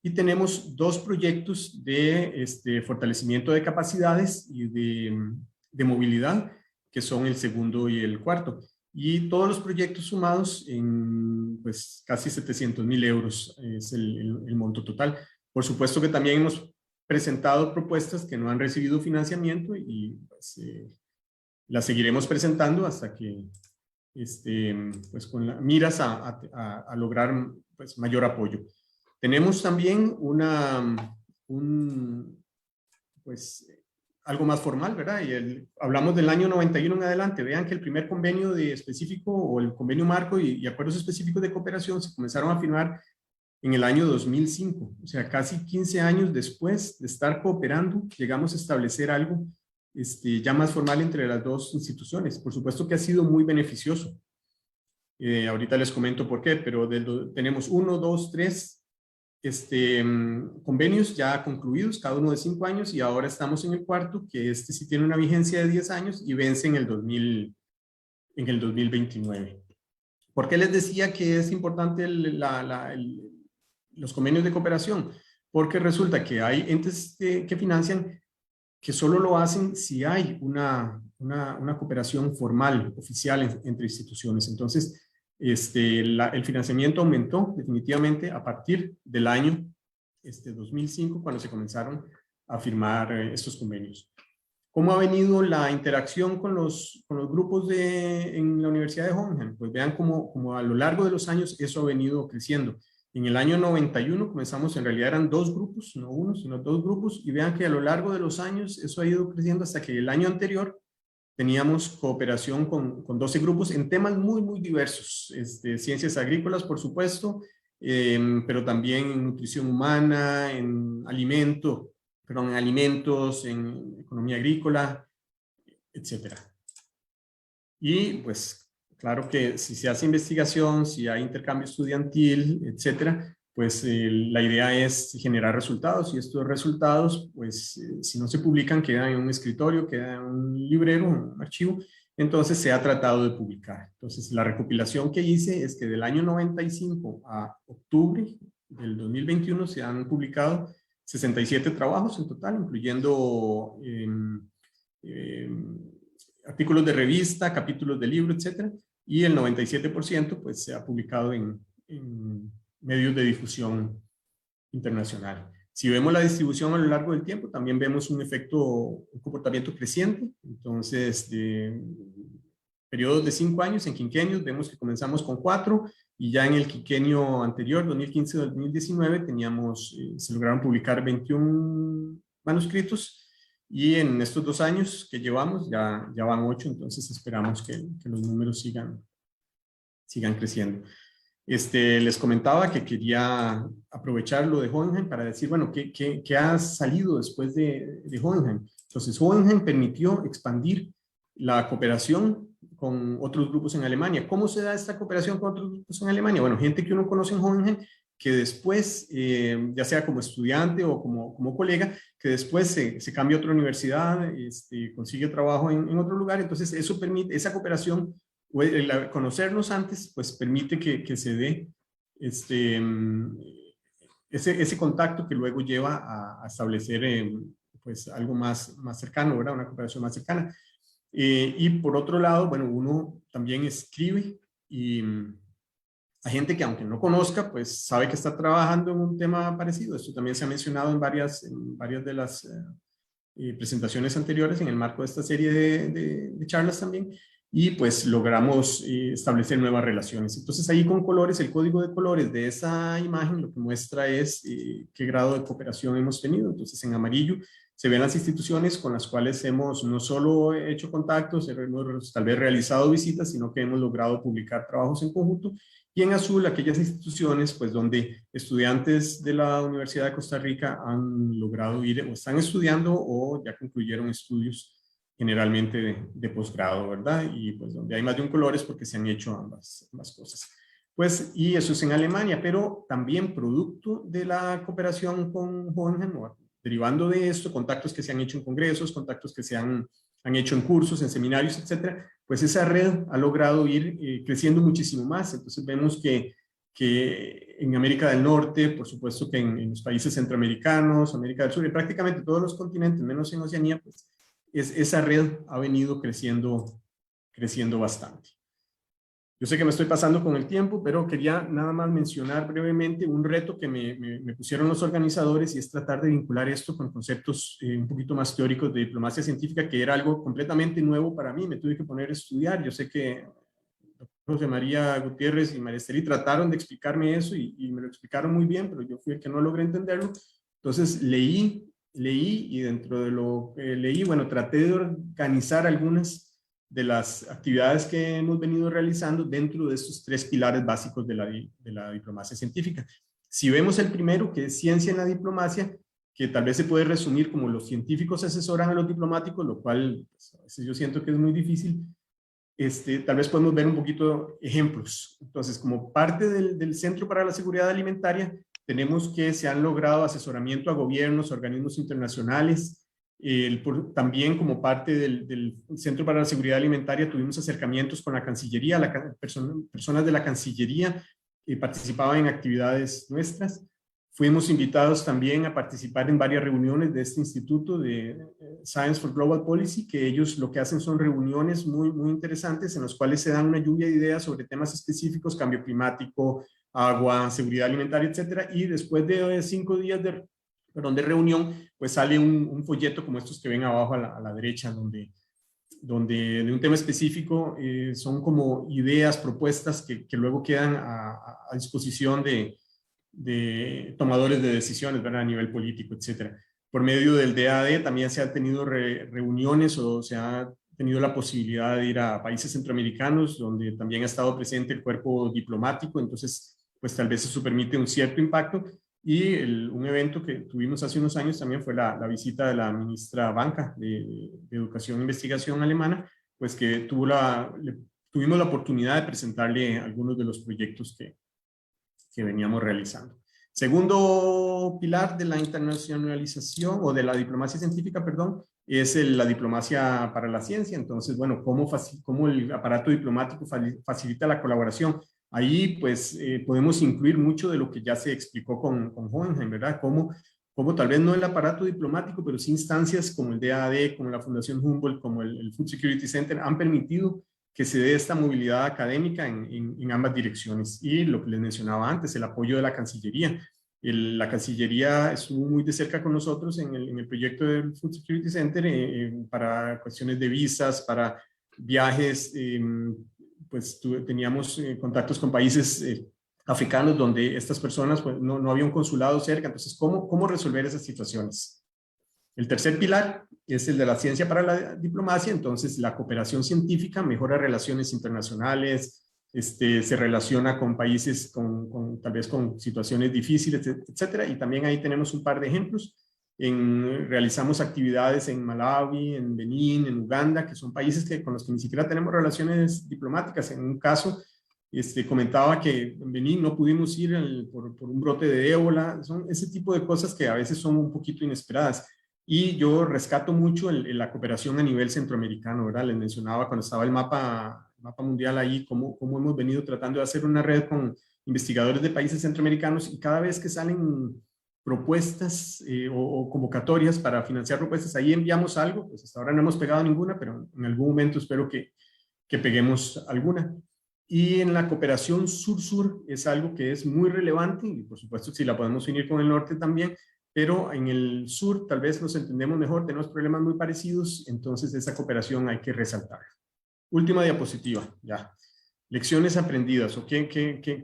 y tenemos 2 proyectos de fortalecimiento de capacidades y de movilidad, que son el segundo y el cuarto. Y todos los proyectos sumados en pues, casi 700.000 euros es el monto total. Por supuesto que también hemos presentado propuestas que no han recibido financiamiento y pues, las seguiremos presentando hasta que, pues con miras a lograr pues, mayor apoyo. Tenemos también pues, algo más formal, ¿verdad? Y hablamos del año 91 en adelante. Vean que el primer convenio específico o el convenio marco y acuerdos específicos de cooperación se comenzaron a firmar en el año 2005. O sea, casi 15 años después de estar cooperando, llegamos a establecer algo ya más formal entre las 2 instituciones. Por supuesto que ha sido muy beneficioso. Ahorita les comento por qué, pero tenemos 1, 2, 3 convenios ya concluidos, cada uno de 5 años, y ahora estamos en el cuarto, que sí tiene una vigencia de 10 años y vence en el 2029. ¿Por qué les decía que es importante los convenios de cooperación? Porque resulta que hay entes que financian que solo lo hacen si hay una cooperación formal, oficial entre instituciones. Entonces, el financiamiento aumentó definitivamente a partir del año 2005, cuando se comenzaron a firmar estos convenios. ¿Cómo ha venido la interacción con los grupos en la Universidad de Hohenheim? Pues vean cómo a lo largo de los años eso ha venido creciendo. En el año 91 comenzamos, en realidad eran 2 grupos, no 1, sino 2 grupos, y vean que a lo largo de los años eso ha ido creciendo hasta que el año anterior teníamos cooperación con 12 grupos en temas muy, muy diversos. Ciencias agrícolas, por supuesto, pero también en nutrición humana, en alimentos, en economía agrícola, etc. Y pues, claro que si se hace investigación, si hay intercambio estudiantil, etc., pues la idea es generar resultados, y estos resultados, pues si no se publican, quedan en un escritorio, quedan en un librero, un archivo. Entonces se ha tratado de publicar. Entonces la recopilación que hice es que del año 95 a octubre del 2021 se han publicado 67 trabajos en total, incluyendo artículos de revista, capítulos de libro, etc. Y el 97% pues se ha publicado en medios de difusión internacional. Si vemos la distribución a lo largo del tiempo, también vemos un comportamiento creciente. Entonces, de periodos de 5 años, en quinquenios, vemos que comenzamos con 4, y ya en el quinquenio anterior, 2015-2019, se lograron publicar 21 manuscritos, y en estos 2 años que llevamos ya van 8, entonces esperamos que los números sigan creciendo. Les comentaba que quería aprovechar lo de Hohenheim para decir, bueno, ¿qué ha salido después de Hohenheim? Entonces, Hohenheim permitió expandir la cooperación con otros grupos en Alemania. ¿Cómo se da esta cooperación con otros grupos en Alemania? Bueno, gente que uno conoce en Hohenheim, que después, ya sea como estudiante o como colega, que después se cambia a otra universidad, consigue trabajo en otro lugar. Entonces, eso permite, esa cooperación, conocernos antes, pues permite que se dé ese contacto que luego lleva a establecer pues algo más cercano, ¿verdad? Una cooperación más cercana. Y por otro lado, bueno, uno también escribe, y hay gente que, aunque no conozca, pues sabe que está trabajando en un tema parecido. Esto también se ha mencionado en varias de las presentaciones anteriores, en el marco de esta serie de charlas también. Y pues logramos establecer nuevas relaciones. Entonces ahí con colores, el código de colores de esa imagen lo que muestra es qué grado de cooperación hemos tenido. Entonces en amarillo se ven las instituciones con las cuales hemos no solo hecho contactos, hemos tal vez realizado visitas, sino que hemos logrado publicar trabajos en conjunto. Y en azul aquellas instituciones pues donde estudiantes de la Universidad de Costa Rica han logrado ir o están estudiando o ya concluyeron estudios, generalmente de posgrado, ¿verdad? Y pues donde hay más de un color es porque se han hecho ambas cosas. Pues, y eso es en Alemania, pero también producto de la cooperación con Hohenheim, derivando de esto, contactos que se han hecho en congresos, contactos que se han hecho en cursos, en seminarios, etcétera, pues esa red ha logrado ir creciendo muchísimo más. Entonces vemos que que en América del Norte, por supuesto que en los países centroamericanos, América del Sur y prácticamente todos los continentes, menos en Oceanía, pues esa red ha venido creciendo bastante. Yo sé que me estoy pasando con el tiempo, pero quería nada más mencionar brevemente un reto que me pusieron los organizadores, y es tratar de vincular esto con conceptos un poquito más teóricos de diplomacia científica, que era algo completamente nuevo para mí. Me tuve que poner a estudiar. Yo sé que José María Gutiérrez y María Esteli trataron de explicarme eso y me lo explicaron muy bien, pero yo fui el que no logré entenderlo. Entonces leí y dentro de lo que leí, bueno, traté de organizar algunas de las actividades que hemos venido realizando dentro de estos 3 pilares básicos de la diplomacia científica. Si vemos el primero, que es ciencia en la diplomacia, que tal vez se puede resumir como los científicos asesoran a los diplomáticos, lo cual pues, a veces yo siento que es muy difícil. Tal vez podemos ver un poquito ejemplos. Entonces, como parte del Centro para la Seguridad Alimentaria, tenemos que se han logrado asesoramiento a gobiernos, organismos internacionales. También como parte del Centro para la Seguridad Alimentaria tuvimos acercamientos con la Cancillería, personas de la Cancillería participaban en actividades nuestras. Fuimos invitados también a participar en varias reuniones de este instituto de Science for Global Policy, que ellos lo que hacen son reuniones muy interesantes en las cuales se dan una lluvia de ideas sobre temas específicos, cambio climático, agua, seguridad alimentaria, etcétera. Y después de 5 días de reunión, pues sale un folleto como estos que ven abajo a la derecha, donde de un tema específico son como ideas, propuestas que luego quedan a disposición de tomadores de decisiones, ¿verdad? A nivel político, etcétera. Por medio del DAD también se han tenido reuniones o se ha tenido la posibilidad de ir a países centroamericanos donde también ha estado presente el cuerpo diplomático, entonces pues tal vez eso permite un cierto impacto. Y un evento que tuvimos hace unos años también fue la visita de la ministra Banca de Educación e Investigación alemana, pues que tuvimos la oportunidad de presentarle algunos de los proyectos que veníamos realizando. Segundo pilar de la internacionalización o de la diplomacia científica, perdón, es la diplomacia para la ciencia. Entonces, bueno, cómo el aparato diplomático facilita la colaboración. Ahí, pues, podemos incluir mucho de lo que ya se explicó con Hohenheim, ¿verdad? Cómo tal vez no el aparato diplomático, pero sí instancias como el DAAD, como la Fundación Humboldt, como el Food Security Center, han permitido que se dé esta movilidad académica en ambas direcciones. Y lo que les mencionaba antes, el apoyo de la Cancillería. La Cancillería estuvo muy de cerca con nosotros en el proyecto del Food Security Center para cuestiones de visas, para viajes, pues teníamos contactos con países africanos donde estas personas pues, no había un consulado cerca. Entonces, ¿cómo resolver esas situaciones? El tercer pilar es el de la ciencia para la diplomacia. Entonces, la cooperación científica mejora relaciones internacionales, se relaciona con países tal vez con situaciones difíciles, etcétera. Y también ahí tenemos un par de ejemplos. Realizamos actividades en Malawi, en Benín, en Uganda, que son países con los que ni siquiera tenemos relaciones diplomáticas. En un caso, comentaba que en Benín no pudimos ir por un brote de ébola. Son ese tipo de cosas que a veces son un poquito inesperadas. Y yo rescato mucho la cooperación a nivel centroamericano, ¿verdad? Les mencionaba cuando estaba el mapa mundial ahí, cómo hemos venido tratando de hacer una red con investigadores de países centroamericanos, y cada vez que salen propuestas o convocatorias para financiar propuestas, ahí enviamos algo. Pues hasta ahora no hemos pegado ninguna, pero en algún momento espero que peguemos alguna. Y en la cooperación sur-sur es algo que es muy relevante, y por supuesto si la podemos unir con el norte también, pero en el sur tal vez nos entendemos mejor, tenemos problemas muy parecidos, entonces esa cooperación hay que resaltarla. Última diapositiva, ya. Lecciones aprendidas, ¿o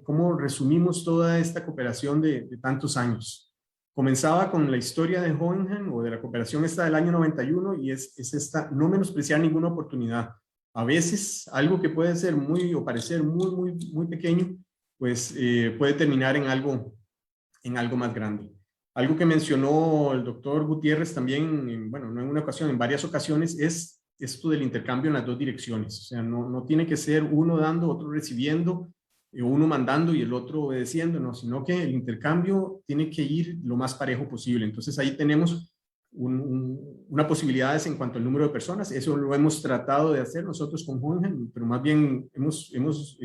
cómo resumimos toda esta cooperación de tantos años? Comenzaba con la historia de Hohenheim o de la cooperación esta del año 91, y es esta, no menospreciar ninguna oportunidad. A veces algo que puede ser o parecer muy pequeño, pues puede terminar en algo más grande. Algo que mencionó el doctor Gutiérrez también, bueno, no en una ocasión, en varias ocasiones, es esto del intercambio en las dos direcciones. O sea, no tiene que ser uno dando, otro recibiendo, uno mandando y el otro obedeciendo, no, sino que el intercambio tiene que ir lo más parejo posible. Entonces ahí tenemos una posibilidad en cuanto al número de personas. Eso lo hemos tratado de hacer nosotros con Hohenheim, pero más bien hemos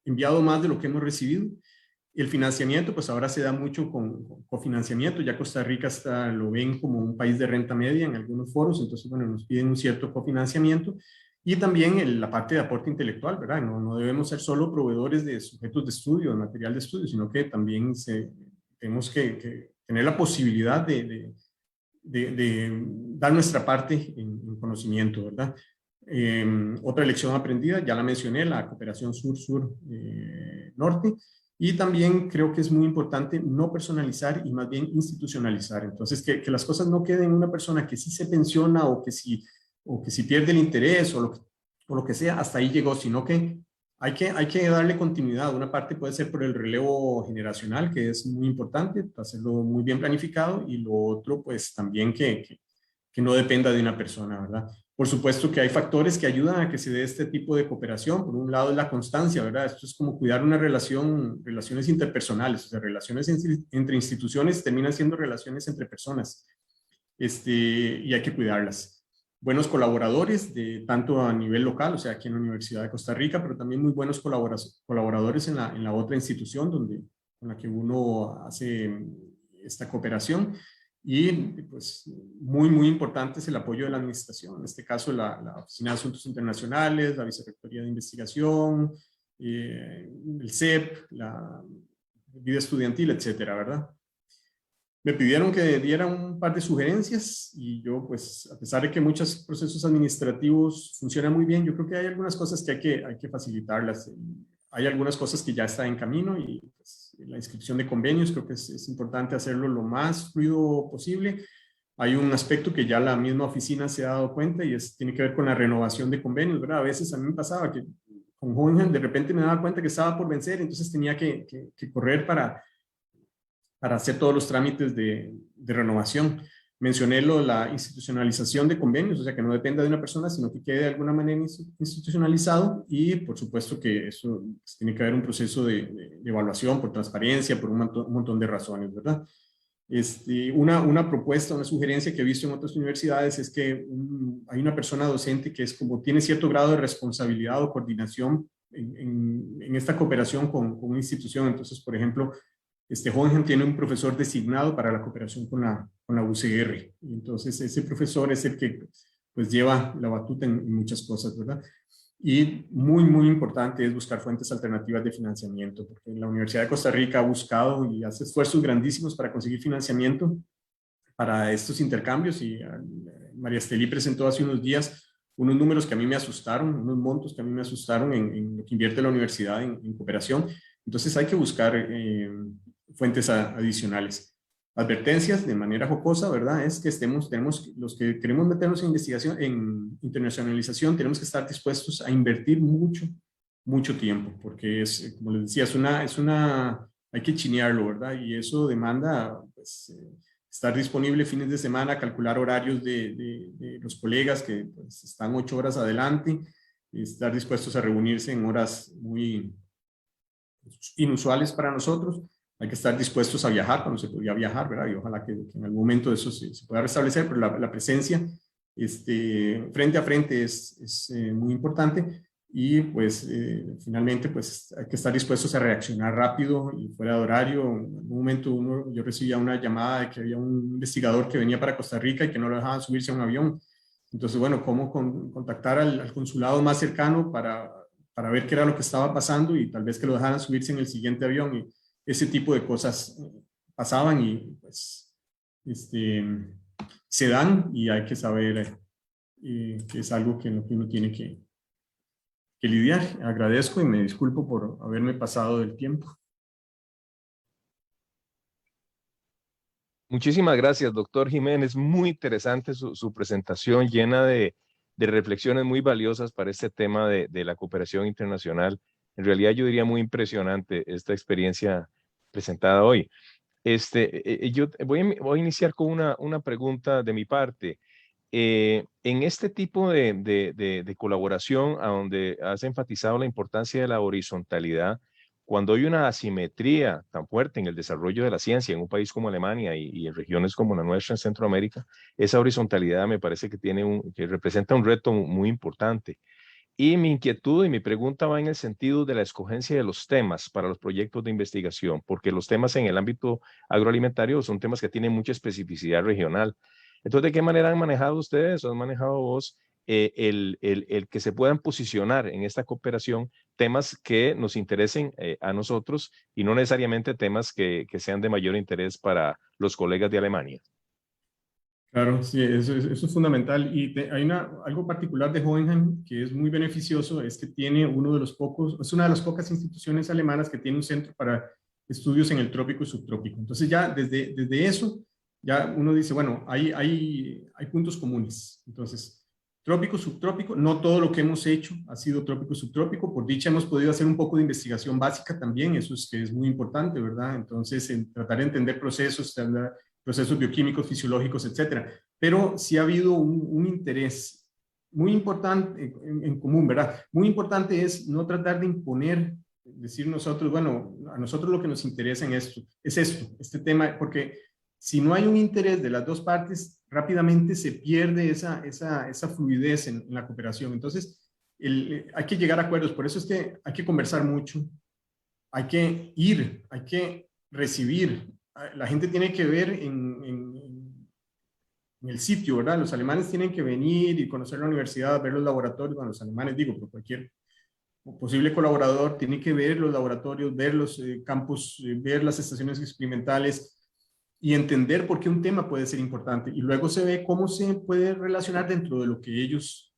enviado más de lo que hemos recibido. El financiamiento, pues ahora se da mucho con cofinanciamiento. Ya Costa Rica lo ven como un país de renta media en algunos foros, entonces, bueno, nos piden un cierto cofinanciamiento. Y también la parte de aporte intelectual, ¿verdad? No debemos ser solo proveedores de sujetos de estudio, de material de estudio, sino que también tenemos que tener la posibilidad de dar nuestra parte en conocimiento, ¿verdad? Otra lección aprendida, ya la mencioné, la cooperación sur-sur-norte. Y también creo que es muy importante no personalizar y más bien institucionalizar. Entonces, que las cosas no queden en una persona que sí se pensiona o que si pierde el interés o lo que sea, hasta ahí llegó, sino que hay que darle continuidad. Una parte puede ser por el relevo generacional, que es muy importante, hacerlo muy bien planificado, y lo otro, pues también que no dependa de una persona, ¿verdad? Por supuesto que hay factores que ayudan a que se dé este tipo de cooperación. Por un lado es la constancia, ¿verdad? Esto es como cuidar una relaciones interpersonales, o sea, relaciones entre instituciones terminan siendo relaciones entre personas, y hay que cuidarlas. Buenos colaboradores, tanto a nivel local, o sea, aquí en la Universidad de Costa Rica, pero también muy buenos colaboradores en la otra institución con la que uno hace esta cooperación. Y pues muy, muy importante es el apoyo de la administración, en este caso la Oficina de Asuntos Internacionales, la Vicerrectoría de Investigación, el CEP, la vida estudiantil, etcétera, ¿verdad? Me pidieron que diera un par de sugerencias y yo, pues, a pesar de que muchos procesos administrativos funcionan muy bien, yo creo que hay algunas cosas que hay que facilitarlas. Hay algunas cosas que ya están en camino y pues, la inscripción de convenios creo que es importante hacerlo lo más fluido posible. Hay un aspecto que ya la misma oficina se ha dado cuenta y tiene que ver con la renovación de convenios, ¿verdad? A veces a mí me pasaba que con Hohenheim de repente me daba cuenta que estaba por vencer, entonces tenía que correr para hacer todos los trámites de renovación. Mencioné la institucionalización de convenios, o sea, que no dependa de una persona, sino que quede de alguna manera institucionalizado, y por supuesto que eso pues, tiene que haber un proceso de evaluación por transparencia, por un montón de razones, ¿verdad? Una propuesta, una sugerencia que he visto en otras universidades es que hay una persona docente que es como tiene cierto grado de responsabilidad o coordinación en esta cooperación con una institución. Entonces, por ejemplo, Hohenheim tiene un profesor designado para la cooperación con la UCR. Y entonces ese profesor es el que pues lleva la batuta en muchas cosas, ¿verdad? Y muy, muy importante es buscar fuentes alternativas de financiamiento, porque la Universidad de Costa Rica ha buscado y hace esfuerzos grandísimos para conseguir financiamiento para estos intercambios, y María Estelí presentó hace unos días unos números que a mí me asustaron, unos montos que a mí me asustaron en lo que invierte la universidad en cooperación. Entonces hay que buscar fuentes adicionales. Advertencias de manera jocosa, ¿verdad? Es que tenemos los que queremos meternos en investigación, en internacionalización, tenemos que estar dispuestos a invertir mucho, mucho tiempo, porque es, como les decía, hay que chinearlo, ¿verdad? Y eso demanda, pues, estar disponible fines de semana, calcular horarios de los colegas que pues, están 8 horas adelante, estar dispuestos a reunirse en horas muy inusuales para nosotros. Hay que estar dispuestos a viajar cuando se podía viajar, ¿verdad? Y ojalá que en algún momento eso se pueda restablecer, pero la presencia frente a frente es muy importante. Y pues finalmente pues hay que estar dispuestos a reaccionar rápido y fuera de horario. En algún momento yo recibía una llamada de que había un investigador que venía para Costa Rica y que no lo dejaban subirse a un avión. Entonces, bueno, ¿cómo contactar al consulado más cercano para ver qué era lo que estaba pasando y tal vez que lo dejaran subirse en el siguiente avión? Y ese tipo de cosas pasaban y pues se dan, y hay que saber que es algo que uno tiene que lidiar. Agradezco y me disculpo por haberme pasado del tiempo. Muchísimas gracias, doctor Jiménez. Muy interesante su presentación, llena de reflexiones muy valiosas para este tema de la cooperación internacional. En realidad yo diría muy impresionante esta experiencia presentada hoy. Yo voy a iniciar con una pregunta de mi parte. En este tipo de colaboración, a donde has enfatizado la importancia de la horizontalidad, cuando hay una asimetría tan fuerte en el desarrollo de la ciencia en un país como Alemania y en regiones como la nuestra en Centroamérica, esa horizontalidad me parece que representa un reto muy importante. Y mi inquietud y mi pregunta va en el sentido de la escogencia de los temas para los proyectos de investigación, porque los temas en el ámbito agroalimentario son temas que tienen mucha especificidad regional. Entonces, ¿de qué manera han manejado ustedes o han manejado vos el que se puedan posicionar en esta cooperación temas que nos interesen a nosotros y no necesariamente temas que sean de mayor interés para los colegas de Alemania? Claro, sí, eso es fundamental. Y hay algo particular de Hohenheim que es muy beneficioso, es que tiene es una de las pocas instituciones alemanas que tiene un centro para estudios en el trópico y subtrópico. Entonces ya desde eso, ya uno dice, bueno, hay puntos comunes. Entonces, trópico, subtrópico, no todo lo que hemos hecho ha sido trópico, subtrópico. Por dicha hemos podido hacer un poco de investigación básica también, eso es que es muy importante, ¿verdad? Entonces, tratar de entender procesos bioquímicos, fisiológicos, etcétera. Pero sí ha habido un interés muy importante en común, ¿verdad? Muy importante es no tratar de imponer, decir nosotros, bueno, a nosotros lo que nos interesa en esto es este tema, porque si no hay un interés de las dos partes, rápidamente se pierde esa fluidez en la cooperación. Entonces, hay que llegar a acuerdos, por eso es que hay que conversar mucho, hay que ir, hay que recibir. La gente tiene que ver en el sitio, ¿verdad? Los alemanes tienen que venir y conocer la universidad, ver los laboratorios, bueno, los alemanes digo, pero cualquier posible colaborador tiene que ver los laboratorios, ver los campos, ver las estaciones experimentales y entender por qué un tema puede ser importante. Y luego se ve cómo se puede relacionar dentro de lo que ellos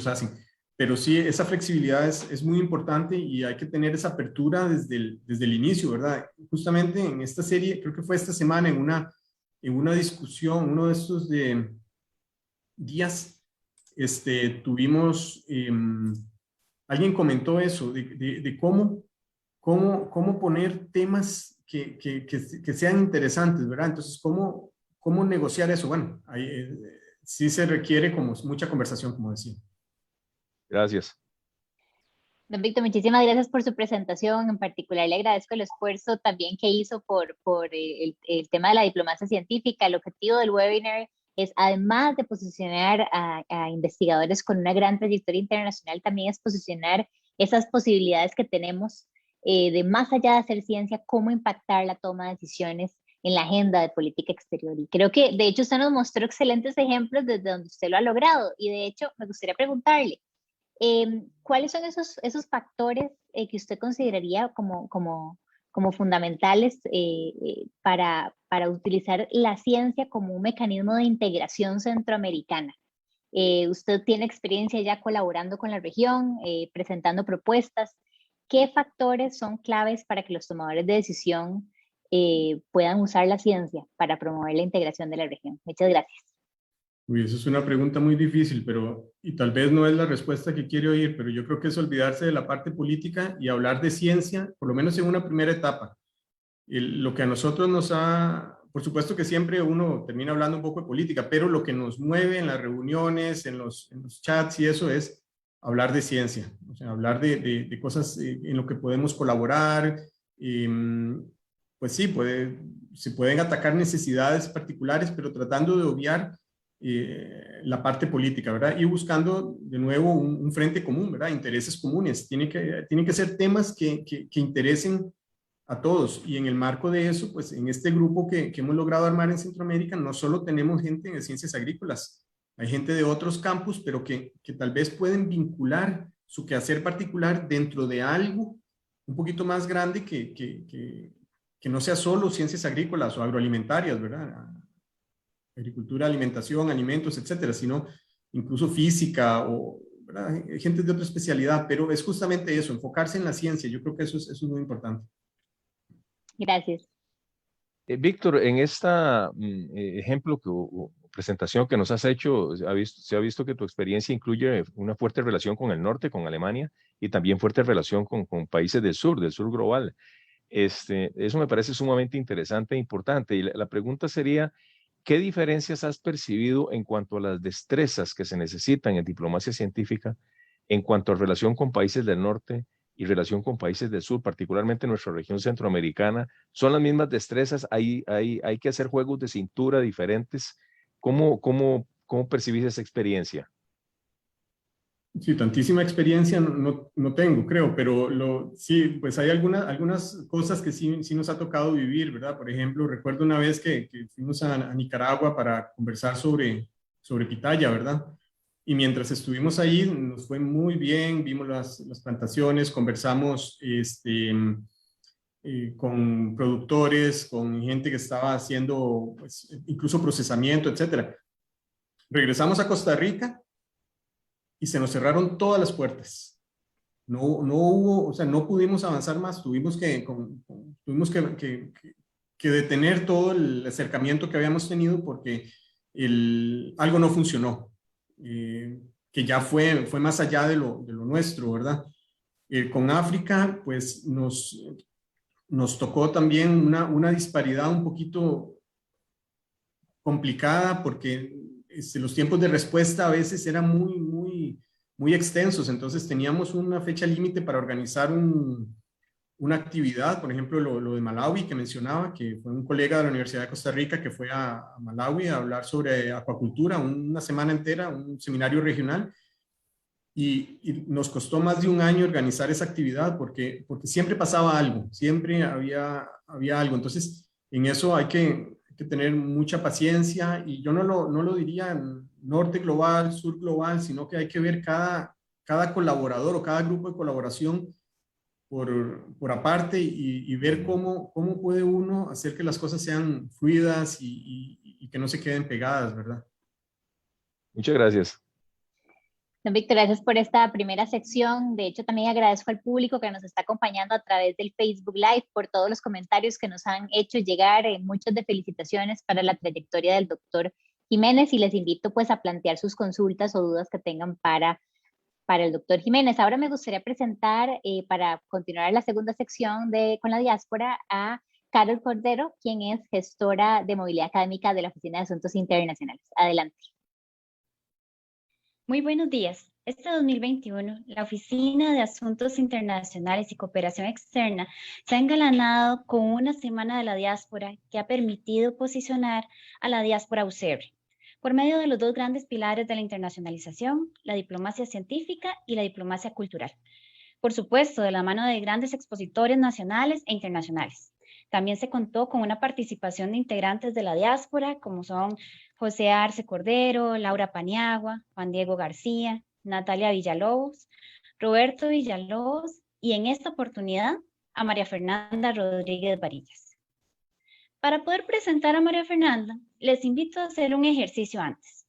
hacen. Pero sí, esa flexibilidad es muy importante y hay que tener esa apertura desde el inicio, ¿verdad? Justamente en esta serie, creo que fue esta semana en una discusión, uno de estos días, tuvimos, alguien comentó eso, de cómo poner temas que sean interesantes, ¿verdad? Entonces, ¿cómo negociar eso? Bueno, sí se requiere como mucha conversación, como decía. Gracias. Don Víctor, muchísimas gracias por su presentación. En particular, le agradezco el esfuerzo también que hizo por el tema de la diplomacia científica. El objetivo del webinar es, además de posicionar a investigadores con una gran trayectoria internacional, también es posicionar esas posibilidades que tenemos de más allá de hacer ciencia, cómo impactar la toma de decisiones en la agenda de política exterior. Y creo que, de hecho, usted nos mostró excelentes ejemplos desde donde usted lo ha logrado. Y, de hecho, me gustaría preguntarle, ¿cuáles son esos factores que usted consideraría como fundamentales para utilizar la ciencia como un mecanismo de integración centroamericana? Usted tiene experiencia ya colaborando con la región, presentando propuestas. ¿Qué factores son claves para que los tomadores de decisión puedan usar la ciencia para promover la integración de la región? Muchas gracias. Uy, eso es una pregunta muy difícil, y tal vez no es la respuesta que quiere oír, pero yo creo que es olvidarse de la parte política y hablar de ciencia, por lo menos en una primera etapa. Lo que a nosotros por supuesto que siempre uno termina hablando un poco de política, pero lo que nos mueve en las reuniones, en los chats y eso es hablar de ciencia, o sea, hablar de cosas en lo que podemos colaborar. Pues sí, se pueden atacar necesidades particulares, pero tratando de obviar la parte política, ¿verdad? Y buscando de nuevo un frente común, ¿verdad? Intereses comunes. Tienen que ser temas que interesen a todos. Y en el marco de eso, pues en este grupo que hemos logrado armar en Centroamérica, no solo tenemos gente de ciencias agrícolas, hay gente de otros campus, pero que tal vez pueden vincular su quehacer particular dentro de algo un poquito más grande que no sea solo ciencias agrícolas o agroalimentarias, ¿verdad? Agricultura, alimentación, alimentos, etcétera, sino incluso física o, ¿verdad? Gente de otra especialidad, pero es justamente eso, enfocarse en la ciencia. Yo creo que eso es muy importante. Gracias. Víctor, en esta ejemplo o presentación que nos has hecho, se ha visto que tu experiencia incluye una fuerte relación con el norte, con Alemania, y también fuerte relación con países del sur global. Eso me parece sumamente interesante e importante. Y la pregunta sería, ¿qué diferencias has percibido en cuanto a las destrezas que se necesitan en diplomacia científica en cuanto a relación con países del norte y relación con países del sur, particularmente nuestra región centroamericana? ¿Son las mismas destrezas? ¿Hay que hacer juegos de cintura diferentes? ¿Cómo percibís esa experiencia? Sí, tantísima experiencia no tengo, creo, pero sí, pues hay algunas cosas que sí nos ha tocado vivir, ¿verdad? Por ejemplo, recuerdo una vez que fuimos a Nicaragua para conversar sobre pitaya, ¿verdad? Y mientras estuvimos ahí, nos fue muy bien, vimos las plantaciones, conversamos con productores, con gente que estaba haciendo pues, incluso procesamiento, etcétera. Regresamos a Costa Rica y se nos cerraron todas las puertas. No hubo, o sea, no pudimos avanzar más, tuvimos que detener todo el acercamiento que habíamos tenido porque algo no funcionó, que ya fue más allá de lo nuestro, ¿verdad? Con África, pues nos tocó también una disparidad un poquito complicada porque los tiempos de respuesta a veces eran muy extensos, entonces teníamos una fecha límite para organizar una actividad, por ejemplo, lo de Malawi que mencionaba, que fue un colega de la Universidad de Costa Rica que fue a Malawi a hablar sobre acuacultura, una semana entera, un seminario regional, y nos costó más de un año organizar esa actividad porque siempre pasaba algo, siempre había algo, entonces en eso hay que tener mucha paciencia y yo no lo diría norte global, sur global, sino que hay que ver cada colaborador o cada grupo de colaboración por aparte y ver cómo puede uno hacer que las cosas sean fluidas y que no se queden pegadas, ¿verdad? Muchas gracias. Don Víctor, gracias por esta primera sección. De hecho, también agradezco al público que nos está acompañando a través del Facebook Live por todos los comentarios que nos han hecho llegar, muchos de felicitaciones para la trayectoria del doctor Jiménez y les invito pues a plantear sus consultas o dudas que tengan para el doctor Jiménez. Ahora me gustaría presentar, para continuar la segunda sección con la diáspora, a Carol Cordero, quien es gestora de movilidad académica de la Oficina de Asuntos Internacionales. Adelante. Muy buenos días. Este 2021, la Oficina de Asuntos Internacionales y Cooperación Externa se ha engalanado con una Semana de la Diáspora que ha permitido posicionar a la diáspora UCR por medio de los dos grandes pilares de la internacionalización, la diplomacia científica y la diplomacia cultural. Por supuesto, de la mano de grandes expositores nacionales e internacionales. También se contó con una participación de integrantes de la diáspora, como son José Arce Cordero, Laura Paniagua, Juan Diego García, Natalia Villalobos, Roberto Villalobos y en esta oportunidad a María Fernanda Rodríguez Varillas. Para poder presentar a María Fernanda, les invito a hacer un ejercicio antes.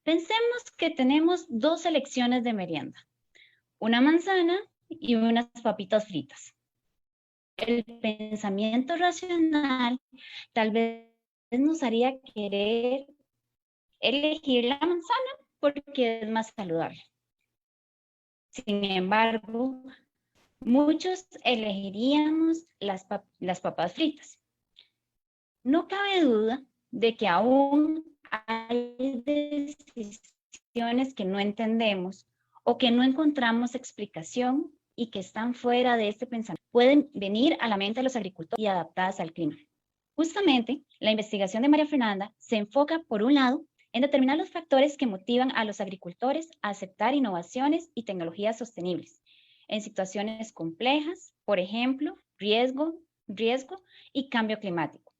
Pensemos que tenemos dos selecciones de merienda, una manzana y unas papitas fritas. El pensamiento racional tal vez nos haría querer elegir la manzana porque es más saludable. Sin embargo, muchos elegiríamos las papas fritas. No cabe duda de que aún hay decisiones que no entendemos o que no encontramos explicación y que están fuera de este pensamiento. Pueden venir a la mente de los agricultores y adaptadas al clima. Justamente, la investigación de María Fernanda se enfoca, por un lado, en determinar los factores que motivan a los agricultores a aceptar innovaciones y tecnologías sostenibles en situaciones complejas, por ejemplo, riesgo y cambio climático.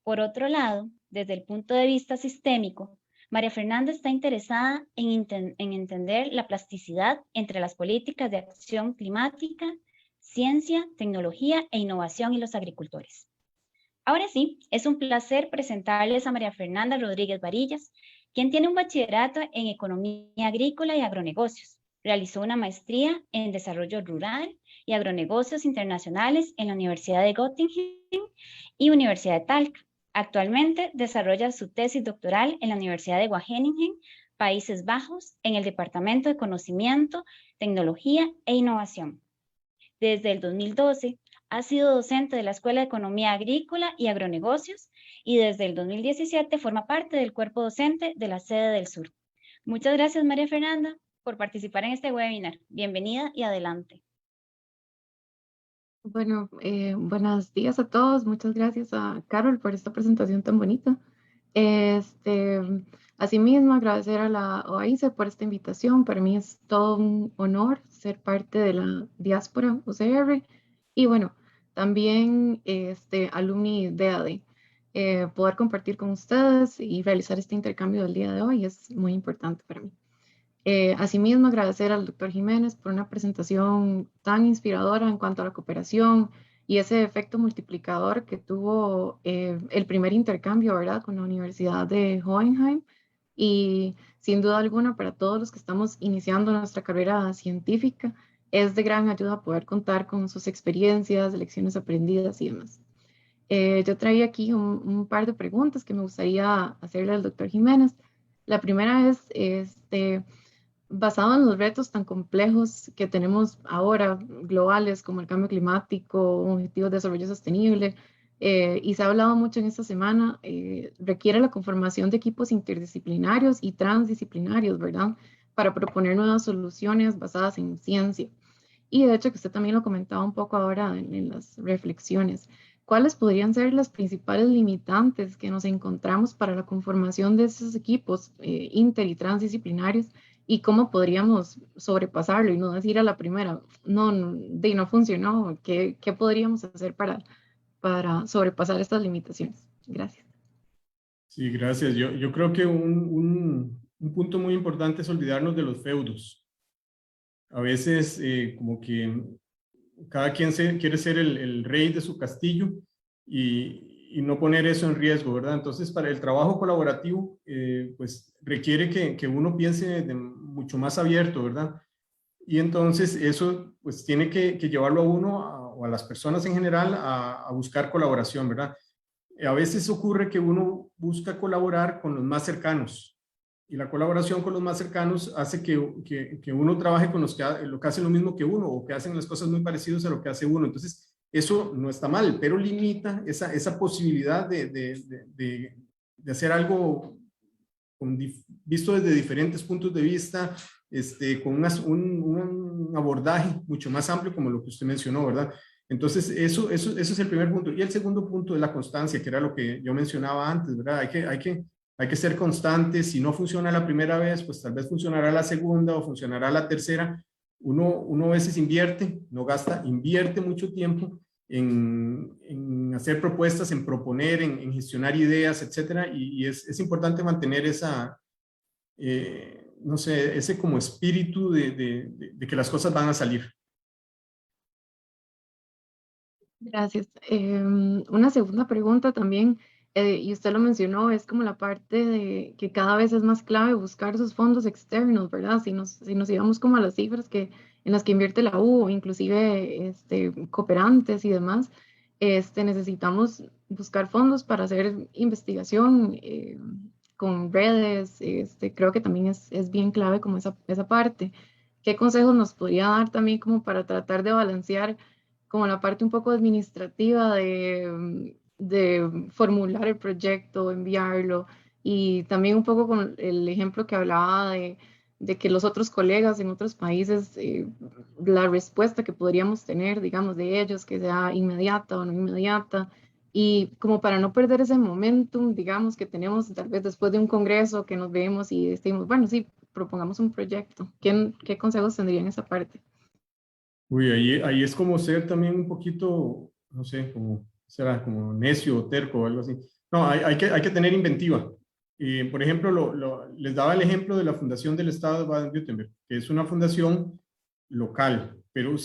Por otro lado, desde el punto de vista sistémico, María Fernanda está interesada en entender la plasticidad entre las políticas de acción climática, ciencia, tecnología e innovación y los agricultores. Ahora sí, es un placer presentarles a María Fernanda Rodríguez Varillas, quien tiene un bachillerato en Economía Agrícola y Agronegocios. Realizó una maestría en Desarrollo Rural y Agronegocios Internacionales en la Universidad de Göttingen y Universidad de Talca. Actualmente desarrolla su tesis doctoral en la Universidad de Wageningen, Países Bajos, en el Departamento de Conocimiento, Tecnología e Innovación. Desde el 2012 ha sido docente de la Escuela de Economía Agrícola y Agronegocios y desde el 2017 forma parte del cuerpo docente de la sede del Sur. Muchas gracias, María Fernanda, por participar en este webinar. Bienvenida y adelante. Bueno, buenos días a todos. Muchas gracias a Carol por esta presentación tan bonita. Asimismo, agradecer a la OAICE por esta invitación. Para mí es todo un honor ser parte de la diáspora UCR y bueno, también alumni de AD. Poder compartir con ustedes y realizar este intercambio del día de hoy es muy importante para mí. Asimismo, agradecer al doctor Jiménez por una presentación tan inspiradora en cuanto a la cooperación y ese efecto multiplicador que tuvo el primer intercambio, ¿verdad?, con la Universidad de Hohenheim. Y sin duda alguna, para todos los que estamos iniciando nuestra carrera científica, es de gran ayuda poder contar con sus experiencias, lecciones aprendidas y demás. Yo traía aquí un par de preguntas que me gustaría hacerle al doctor Jiménez. La primera es, basado en los retos tan complejos que tenemos ahora, globales, como el cambio climático, objetivos de desarrollo sostenible, y se ha hablado mucho en esta semana, requiere la conformación de equipos interdisciplinarios y transdisciplinarios, ¿verdad?, para proponer nuevas soluciones basadas en ciencia. Y de hecho, que usted también lo comentaba un poco ahora en las reflexiones, ¿cuáles podrían ser las principales limitantes que nos encontramos para la conformación de esos equipos inter y transdisciplinarios? ¿Y cómo podríamos sobrepasarlo y no decir a la primera, no funcionó? ¿Qué podríamos hacer para sobrepasar estas limitaciones? Gracias. Sí, gracias. Yo creo que un punto muy importante es olvidarnos de los feudos. A veces como que cada quien quiere ser el rey de su castillo y no poner eso en riesgo, ¿verdad? Entonces, para el trabajo colaborativo, pues requiere que uno piense mucho más abierto, ¿verdad? Y entonces eso pues tiene que llevarlo a uno o a las personas en general a buscar colaboración, ¿verdad? A veces ocurre que uno busca colaborar con los más cercanos y la colaboración con los más cercanos hace que uno trabaje con los que hacen lo mismo que uno o que hacen las cosas muy parecidas a lo que hace uno. Entonces, eso no está mal, pero limita esa posibilidad de hacer algo visto desde diferentes puntos de vista, con un abordaje mucho más amplio como lo que usted mencionó, ¿verdad? Entonces, eso es el primer punto. Y el segundo punto es la constancia, que era lo que yo mencionaba antes, ¿verdad? Hay que ser constantes. Si no funciona la primera vez, pues tal vez funcionará la segunda o funcionará la tercera. Uno a veces invierte mucho tiempo en hacer propuestas, en proponer, en gestionar ideas, etcétera. Y es importante mantener no sé, ese como espíritu de que las cosas van a salir. Gracias. Una segunda pregunta también, y usted lo mencionó, es como la parte de que cada vez es más clave buscar esos fondos externos, ¿verdad? Si nos íbamos como a las cifras en las que invierte la U, inclusive cooperantes y demás, necesitamos buscar fondos para hacer investigación con redes. Creo que también es bien clave como esa parte. ¿Qué consejos nos podría dar también como para tratar de balancear como la parte un poco administrativa de formular el proyecto, enviarlo, y también un poco con el ejemplo que hablaba de que los otros colegas en otros países, la respuesta que podríamos tener, digamos, de ellos, que sea inmediata o no inmediata, y como para no perder ese momentum, digamos, que tenemos tal vez después de un congreso que nos vemos y decimos, bueno, sí, propongamos un proyecto. ¿Qué consejos tendrían en esa parte? Uy, ahí es como ser también un poquito, no sé, como necio o terco o algo así. No, hay que tener inventiva. Por ejemplo, les daba el ejemplo de la Fundación del Estado de Baden-Württemberg, que es una fundación local, pero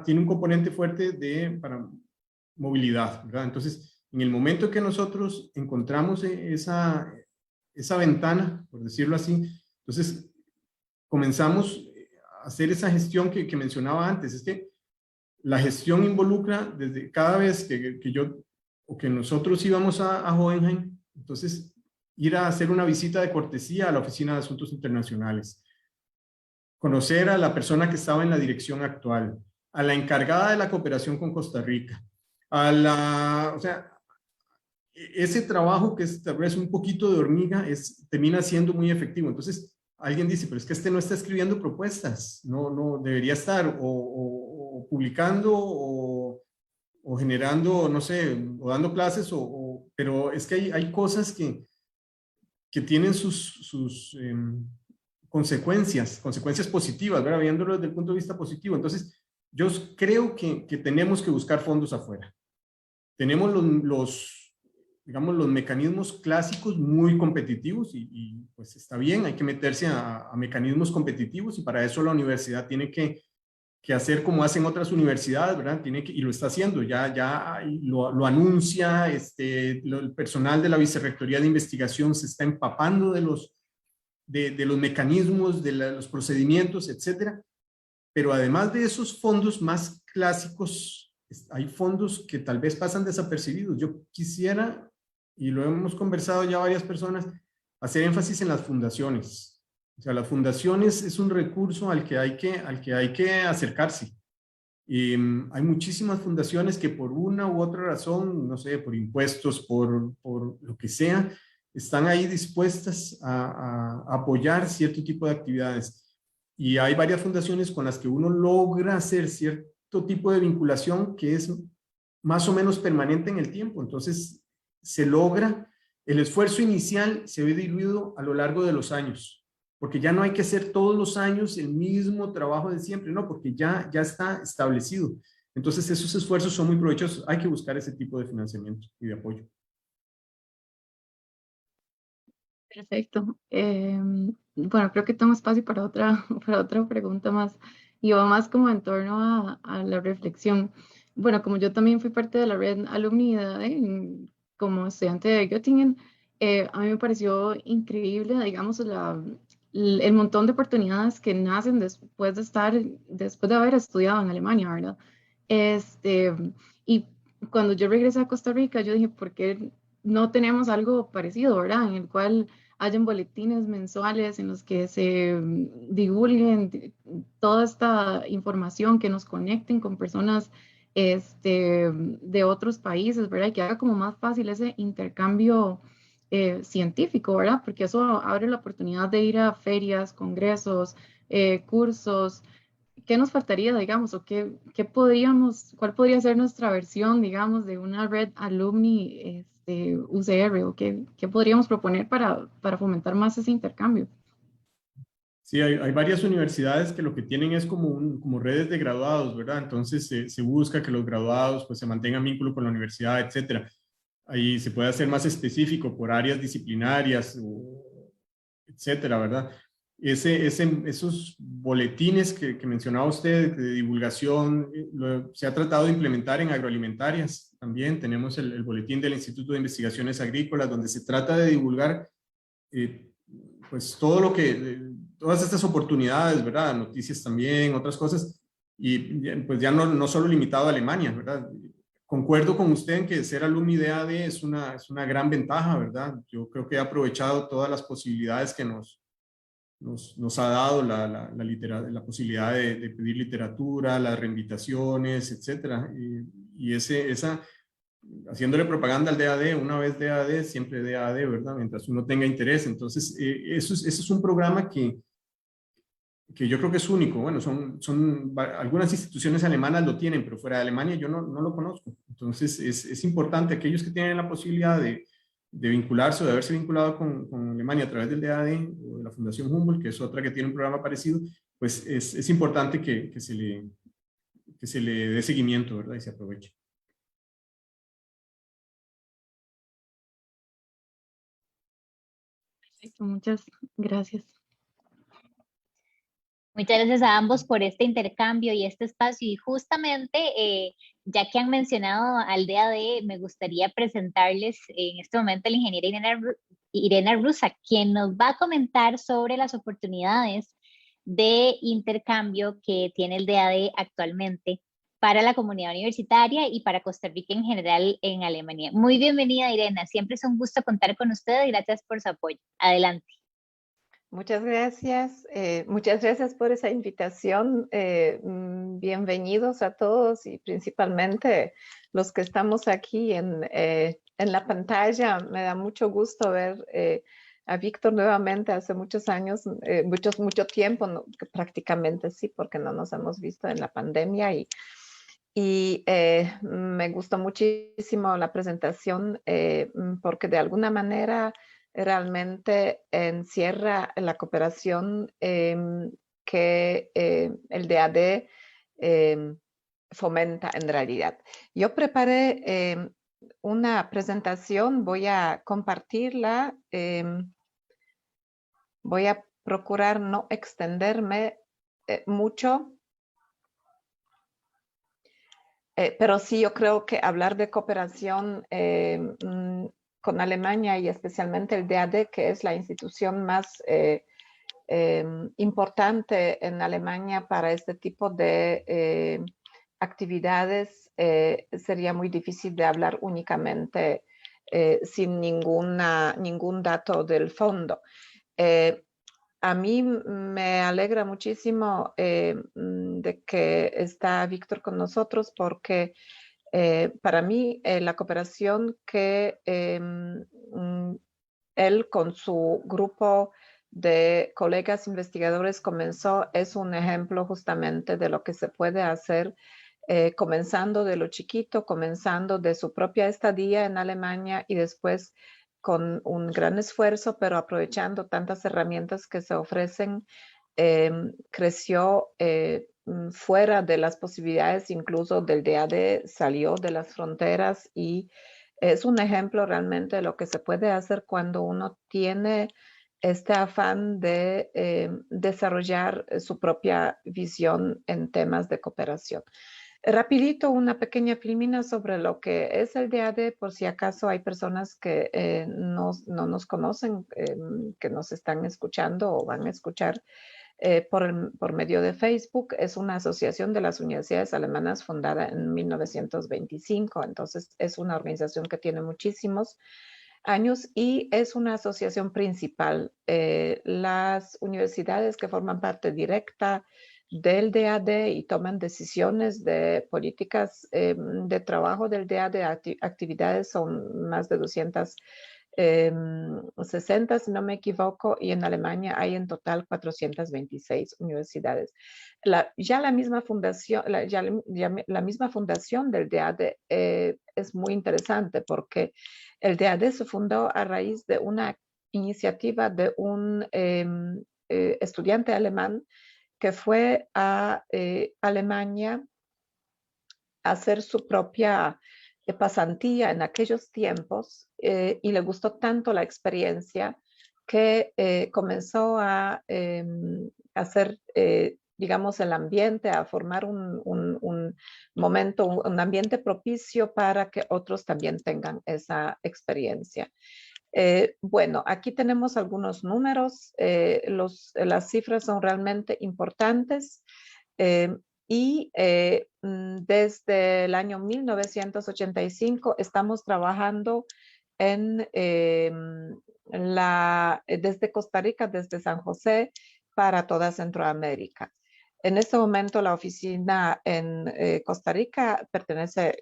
tiene un componente fuerte para movilidad, ¿verdad? Entonces, en el momento que nosotros encontramos esa ventana, por decirlo así, entonces comenzamos hacer esa gestión que mencionaba antes. Es que la gestión involucra desde cada vez que yo o que nosotros íbamos a Hohenheim, entonces ir a hacer una visita de cortesía a la Oficina de Asuntos Internacionales, conocer a la persona que estaba en la dirección actual, a la encargada de la cooperación con Costa Rica, o sea, ese trabajo que es tal vez un poquito de hormiga termina siendo muy efectivo. Entonces, alguien dice, pero es que no está escribiendo propuestas, no debería estar o publicando o generando, no sé, o dando clases, pero es que hay cosas que tienen sus consecuencias positivas, ¿verdad? Viéndolo desde el punto de vista positivo. Entonces, yo creo que tenemos que buscar fondos afuera. Tenemos digamos, los mecanismos clásicos muy competitivos y pues está bien, hay que meterse a mecanismos competitivos y para eso la universidad tiene que hacer como hacen otras universidades, ¿verdad? Y lo está haciendo, ya lo anuncia, el personal de la Vicerrectoría de Investigación se está empapando de los mecanismos, de los procedimientos, etcétera. Pero además de esos fondos más clásicos, hay fondos que tal vez pasan desapercibidos. Yo quisiera, y lo hemos conversado ya varias personas, hacer énfasis en las fundaciones. O sea, las fundaciones es un recurso al que hay que acercarse. Y hay muchísimas fundaciones que por una u otra razón, no sé, por impuestos, por lo que sea, están ahí dispuestas a apoyar cierto tipo de actividades. Y hay varias fundaciones con las que uno logra hacer cierto tipo de vinculación que es más o menos permanente en el tiempo. Entonces, se logra, el esfuerzo inicial se ve diluido a lo largo de los años, porque ya no hay que hacer todos los años el mismo trabajo de siempre, no, porque ya está establecido. Entonces, esos esfuerzos son muy provechosos. Hay que buscar ese tipo de financiamiento y de apoyo. Perfecto. Bueno, creo que tengo espacio para otra, para otra pregunta más. Y va más como en torno a la reflexión. Bueno, como yo también fui parte de la red alumni como estudiante de Göttingen, a mí me pareció increíble, digamos, el montón de oportunidades que nacen después de haber estudiado en Alemania, ¿verdad? Y cuando yo regresé a Costa Rica, yo dije, ¿por qué no tenemos algo parecido, ¿verdad? En el cual hayan boletines mensuales en los que se divulguen toda esta información, que nos conecten con personas de otros países, ¿verdad? Y que haga como más fácil ese intercambio científico, ¿verdad? Porque eso abre la oportunidad de ir a ferias, congresos, cursos. ¿Qué nos faltaría, digamos, o cuál podría ser nuestra versión, digamos, de una red alumni UCR, o qué podríamos proponer para fomentar más ese intercambio? Sí, hay varias universidades que lo que tienen es como redes de graduados, ¿verdad? Entonces se busca que los graduados pues se mantengan vínculo con la universidad, etcétera. Ahí se puede hacer más específico por áreas disciplinarias, etcétera, ¿verdad? Esos boletines que mencionaba usted de divulgación, se ha tratado de implementar en agroalimentarias también. Tenemos el boletín del Instituto de Investigaciones Agrícolas, donde se trata de divulgar pues todas estas oportunidades, ¿verdad? Noticias también, otras cosas, y pues ya no solo limitado a Alemania, ¿verdad? Concuerdo con usted en que ser alumni de AD es una gran ventaja, ¿verdad? Yo creo que he aprovechado todas las posibilidades que nos ha dado la posibilidad de pedir literatura, las reinvitaciones, etcétera. Y haciéndole propaganda al DAD, una vez DAD, siempre DAD, ¿verdad? Mientras uno tenga interés. Entonces, eso es un programa que yo creo que es único. Bueno, algunas instituciones alemanas lo tienen, pero fuera de Alemania yo no lo conozco. Entonces, es importante aquellos que tienen la posibilidad de vincularse o de haberse vinculado con Alemania a través del DAD o de la Fundación Humboldt, que es otra que tiene un programa parecido, pues es importante que se le dé seguimiento, ¿verdad? Y se aproveche. Muchas gracias. Muchas gracias a ambos por este intercambio y este espacio. Y justamente, ya que han mencionado al DAD, me gustaría presentarles en este momento a la ingeniera Irena Rusa, quien nos va a comentar sobre las oportunidades de intercambio que tiene el DAD actualmente para la comunidad universitaria y para Costa Rica en general en Alemania. Muy bienvenida, Irena. Siempre es un gusto contar con usted y gracias por su apoyo. Adelante. Muchas gracias por esa invitación. Bienvenidos a todos y principalmente los que estamos aquí en la pantalla. Me da mucho gusto ver a Víctor nuevamente hace muchos años, mucho tiempo, no, prácticamente sí, porque no nos hemos visto en la pandemia y me gustó muchísimo la presentación porque de alguna manera realmente encierra la cooperación que el DAD fomenta en realidad. Yo preparé una presentación, voy a compartirla, voy a procurar no extenderme mucho, pero sí yo creo que hablar de cooperación con Alemania y especialmente el DAD, que es la institución más importante en Alemania para este tipo de actividades, sería muy difícil de hablar únicamente sin ningún dato del fondo. A mí me alegra muchísimo de que está Víctor con nosotros porque para mí la cooperación que él con su grupo de colegas investigadores comenzó es un ejemplo justamente de lo que se puede hacer comenzando de lo chiquito, comenzando de su propia estadía en Alemania y después con un gran esfuerzo, pero aprovechando tantas herramientas que se ofrecen, creció fuera de las posibilidades incluso del DAD, salió de las fronteras y es un ejemplo realmente de lo que se puede hacer cuando uno tiene este afán de desarrollar su propia visión en temas de cooperación. Rapidito, una pequeña filmina sobre lo que es el DAD, por si acaso hay personas que no nos conocen, que nos están escuchando o van a escuchar por medio de Facebook. Es una asociación de las universidades alemanas fundada en 1925, entonces es una organización que tiene muchísimos años y es una asociación principal. Las universidades que forman parte directa del DAD y toman decisiones de políticas de trabajo del DAD, actividades son más de 260, si no me equivoco, y en Alemania hay en total 426 universidades. Ya la misma fundación, la misma fundación del DAD es muy interesante porque el DAD se fundó a raíz de una iniciativa de un estudiante alemán que fue a Alemania a hacer su propia pasantía en aquellos tiempos y le gustó tanto la experiencia que comenzó a hacer, digamos, el ambiente, a formar un momento, un ambiente propicio para que otros también tengan esa experiencia. Bueno, aquí tenemos algunos números, las cifras son realmente importantes y desde el año 1985 estamos trabajando desde Costa Rica, desde San José, para toda Centroamérica. En este momento la oficina en Costa Rica pertenece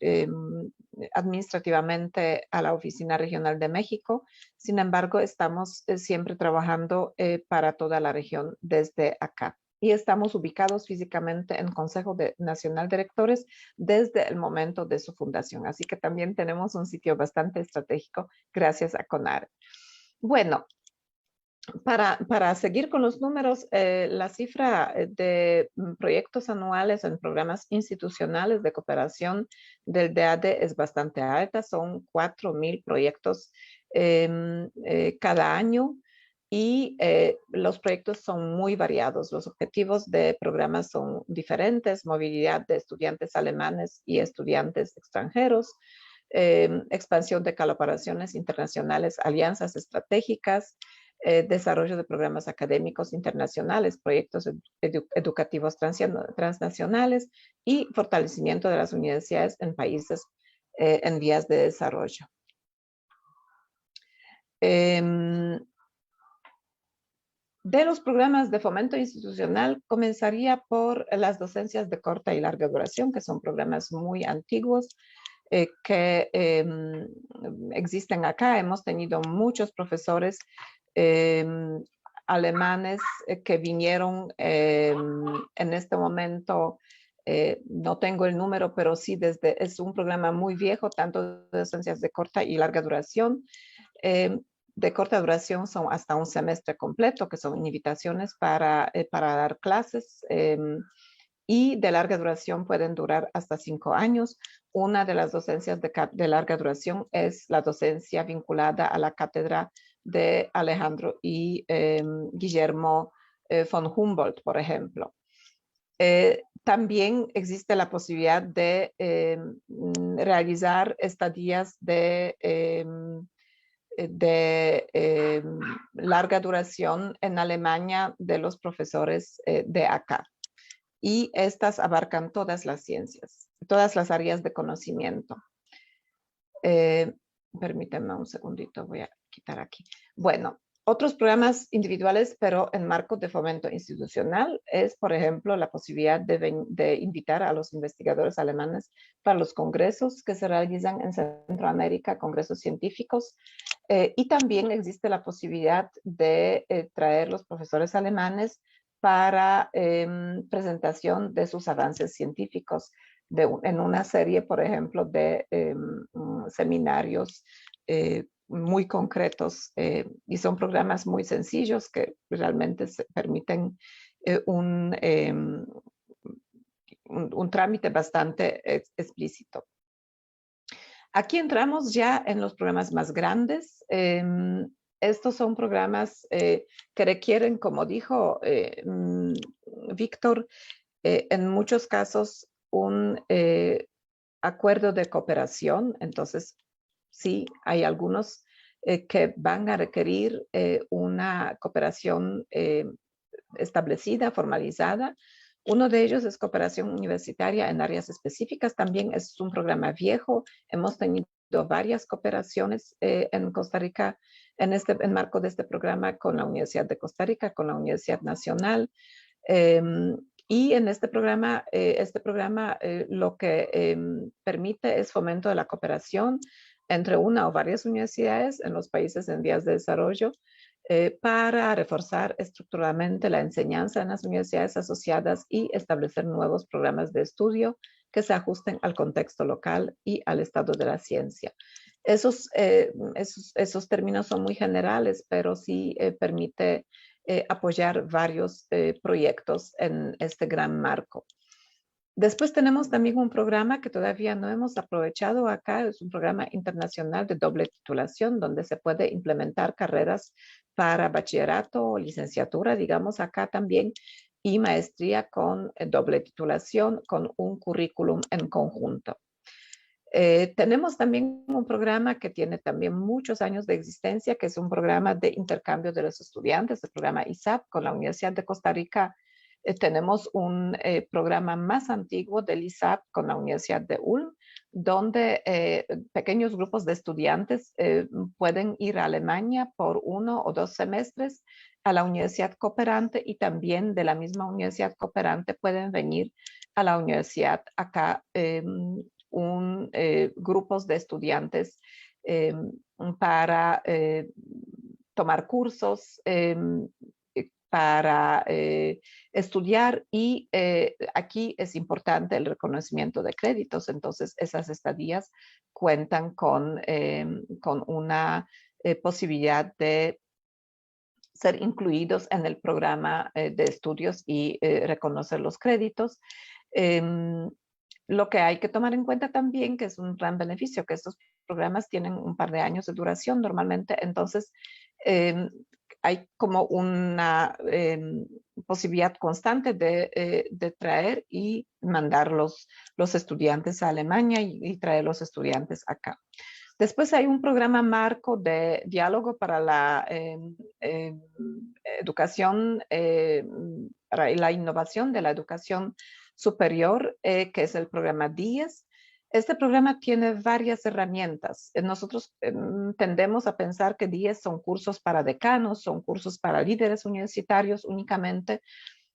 administrativamente a la Oficina Regional de México. Sin embargo, estamos siempre trabajando para toda la región desde acá. Y estamos ubicados físicamente en el Consejo Nacional de Rectores desde el momento de su fundación. Así que también tenemos un sitio bastante estratégico gracias a CONARE. Bueno, para seguir con los números, la cifra de proyectos anuales en programas institucionales de cooperación del DAD es bastante alta, son 4,000 proyectos cada año y los proyectos son muy variados. Los objetivos de programas son diferentes: movilidad de estudiantes alemanes y estudiantes extranjeros, expansión de colaboraciones internacionales, alianzas estratégicas, desarrollo de programas académicos internacionales, proyectos educativos transnacionales y fortalecimiento de las universidades en países en vías de desarrollo. De los programas de fomento institucional, comenzaría por las docencias de corta y larga duración, que son programas muy antiguos que existen acá. Hemos tenido muchos profesores alemanes que vinieron en este momento, no tengo el número, pero sí es un programa muy viejo, tanto de docencias de corta y larga duración. de corta duración son hasta un semestre completo, que son invitaciones para dar clases, y de larga duración pueden durar hasta 5 años. Una de las docencias de larga duración es la docencia vinculada a la cátedra de Alejandro y Guillermo von Humboldt, por ejemplo. También existe la posibilidad de realizar estadías de larga duración en Alemania de los profesores de acá. Y estas abarcan todas las ciencias, todas las áreas de conocimiento. Permítanme un segundito, voy a quitar aquí. Bueno, otros programas individuales, pero en marcos de fomento institucional, es, por ejemplo, la posibilidad de invitar a los investigadores alemanes para los congresos que se realizan en Centroamérica, congresos científicos. Y también existe la posibilidad de traer los profesores alemanes para presentación de sus avances científicos en una serie, por ejemplo, de seminarios muy concretos, y son programas muy sencillos que realmente permiten un trámite bastante explícito. Aquí entramos ya en los programas más grandes. Estos son programas que requieren, como dijo Víctor, en muchos casos un acuerdo de cooperación. Entonces, sí, hay algunos que van a requerir una cooperación establecida, formalizada. Uno de ellos es cooperación universitaria en áreas específicas. También es un programa viejo. Hemos tenido varias cooperaciones en Costa Rica en marco de este programa con la Universidad de Costa Rica, con la Universidad Nacional. Y en este programa lo que permite es fomento de la cooperación entre una o varias universidades en los países en vías de desarrollo para reforzar estructuralmente la enseñanza en las universidades asociadas y establecer nuevos programas de estudio que se ajusten al contexto local y al estado de la ciencia. Esos términos son muy generales, pero sí permite apoyar varios proyectos en este gran marco. Después tenemos también un programa que todavía no hemos aprovechado acá. Es un programa internacional de doble titulación donde se puede implementar carreras para bachillerato o licenciatura, digamos acá también, y maestría con doble titulación con un currículum en conjunto. Tenemos también un programa que tiene también muchos años de existencia, que es un programa de intercambio de los estudiantes, el programa ISAP con la Universidad de Costa Rica. Tenemos un programa más antiguo del ISAP con la Universidad de Ulm, donde pequeños grupos de estudiantes pueden ir a Alemania por 1 o 2 semestres a la universidad cooperante, y también de la misma universidad cooperante pueden venir a la universidad acá grupos de estudiantes para tomar cursos, para estudiar, y aquí es importante el reconocimiento de créditos. Entonces esas estadías cuentan con una posibilidad de ser incluidos en el programa de estudios y reconocer los créditos. Lo que hay que tomar en cuenta también, que es un gran beneficio, que estos programas tienen un par de años de duración normalmente. Entonces hay como una posibilidad constante de traer y mandar los estudiantes a Alemania y traer los estudiantes acá. Después hay un programa marco de diálogo para la educación, para la innovación de la educación superior, que es el programa DIES. Este programa tiene varias herramientas. Nosotros tendemos a pensar que DIES son cursos para decanos, son cursos para líderes universitarios únicamente.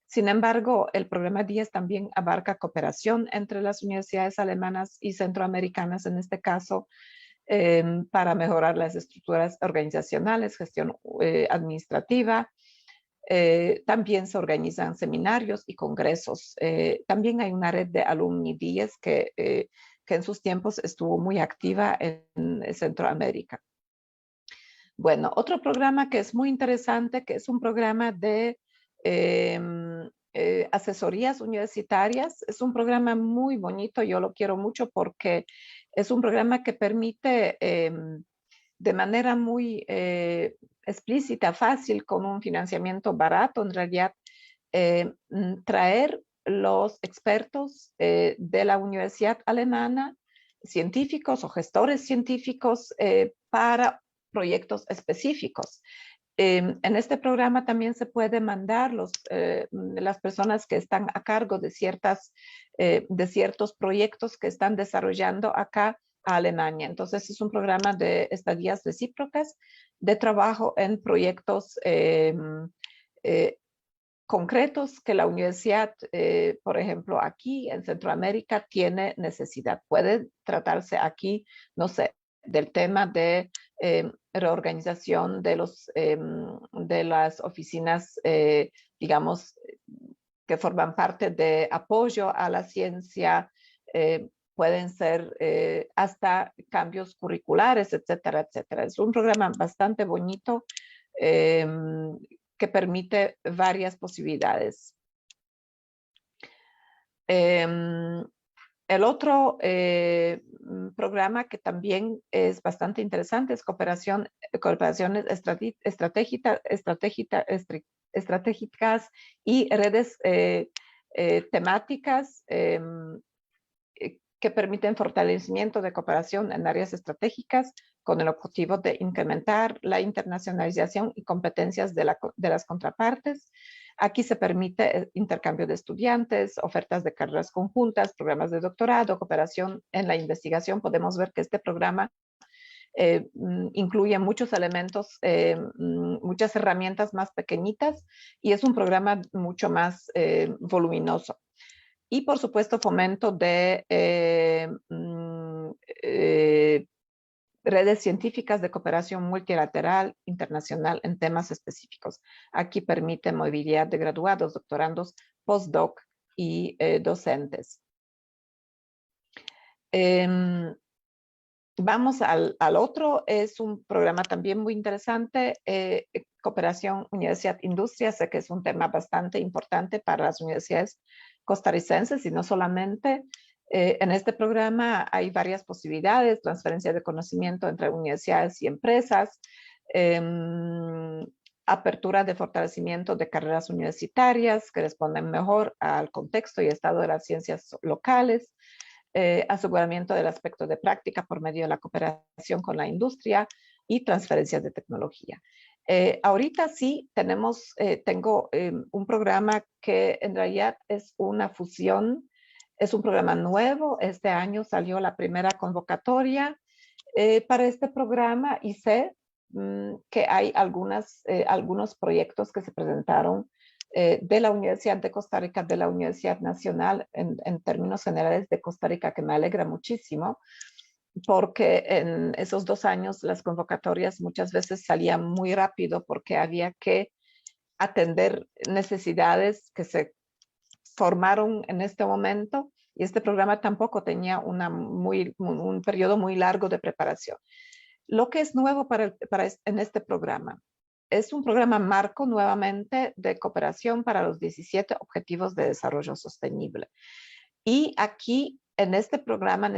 Sin embargo, el programa DIES también abarca cooperación entre las universidades alemanas y centroamericanas, en este caso, para mejorar las estructuras organizacionales, gestión administrativa. También se organizan seminarios y congresos. También hay una red de alumni DIES que en sus tiempos estuvo muy activa en Centroamérica. Bueno, otro programa que es muy interesante, que es un programa de asesorías universitarias. Es un programa muy bonito, yo lo quiero mucho porque es un programa que permite de manera muy explícita, fácil, con un financiamiento barato, en realidad, traer los expertos de la universidad alemana, científicos o gestores científicos para proyectos específicos. En este programa también se puede mandar las personas que están a cargo de ciertos proyectos que están desarrollando acá a Alemania. Entonces es un programa de estadías recíprocas de trabajo en proyectos concretos que la universidad, por ejemplo, aquí en Centroamérica tiene necesidad. Puede tratarse aquí, no sé, del tema de reorganización de las oficinas, digamos, que forman parte de apoyo a la ciencia, pueden ser hasta cambios curriculares, etcétera, etcétera. Es un programa bastante bonito que permite varias posibilidades. El otro programa que también es bastante interesante es cooperaciones estratégicas y redes temáticas que permiten fortalecimiento de cooperación en áreas estratégicas con el objetivo de incrementar la internacionalización y competencias de las contrapartes. Aquí se permite intercambio de estudiantes, ofertas de carreras conjuntas, programas de doctorado, cooperación en la investigación. Podemos ver que este programa incluye muchos elementos, muchas herramientas más pequeñitas y es un programa mucho más voluminoso. Y por supuesto fomento de redes científicas de cooperación multilateral internacional en temas específicos. Aquí permite movilidad de graduados, doctorandos, postdoc y docentes. Vamos al otro, es un programa también muy interesante, cooperación universidad-industria. Sé que es un tema bastante importante para las universidades costarricenses y no solamente. En este programa hay varias posibilidades: transferencia de conocimiento entre universidades y empresas, apertura de fortalecimiento de carreras universitarias que responden mejor al contexto y estado de las ciencias locales, aseguramiento del aspecto de práctica por medio de la cooperación con la industria y transferencias de tecnología. Ahorita sí tengo un programa que en realidad es una fusión, es un programa nuevo. Este año salió la primera convocatoria para este programa y sé que hay algunos proyectos que se presentaron de la Universidad de Costa Rica, de la Universidad Nacional, en términos generales de Costa Rica, que me alegra muchísimo, porque en esos 2 años las convocatorias muchas veces salían muy rápido porque había que atender necesidades que se formaron en este momento, y este programa tampoco tenía un periodo muy largo de preparación. Lo que es nuevo en este programa es un programa marco nuevamente de cooperación para los 17 Objetivos de Desarrollo Sostenible. Y aquí en este programa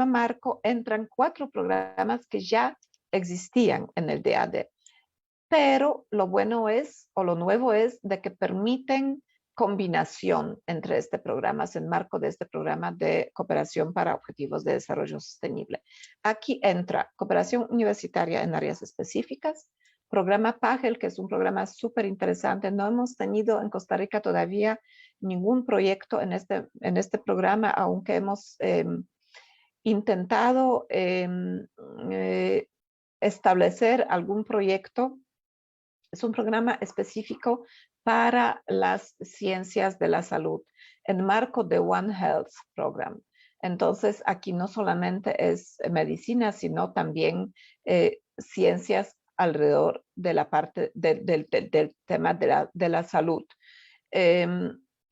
marco entran 4 programas que ya existían en el DAD. Pero lo bueno es, o lo nuevo es, de que permiten combinación entre programas en marco de este programa de cooperación para objetivos de desarrollo sostenible. Aquí entra cooperación universitaria en áreas específicas, programa PAGEL, que es un programa súper interesante. No hemos tenido en Costa Rica todavía ningún proyecto en este programa, aunque hemos intentado establecer algún proyecto. Es un programa específico para las ciencias de la salud en marco de One Health Program. Entonces, aquí no solamente es medicina, sino también ciencias alrededor de la parte del tema de la salud.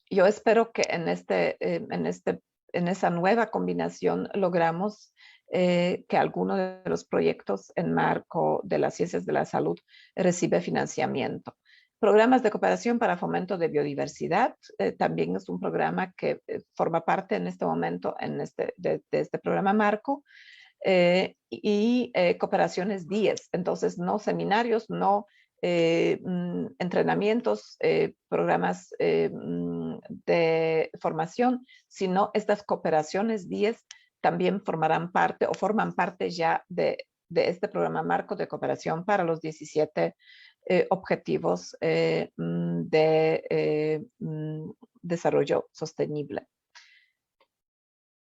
Yo espero que en esa nueva combinación logramos que alguno de los proyectos en marco de las ciencias de la salud recibe financiamiento. Programas de cooperación para fomento de biodiversidad, también es un programa que forma parte en este momento de este programa marco, y cooperaciones 10, entonces no seminarios, no entrenamientos, programas de formación, sino estas cooperaciones 10 también formarán parte o forman parte ya de este programa marco de cooperación para los 17 objetivos de desarrollo sostenible.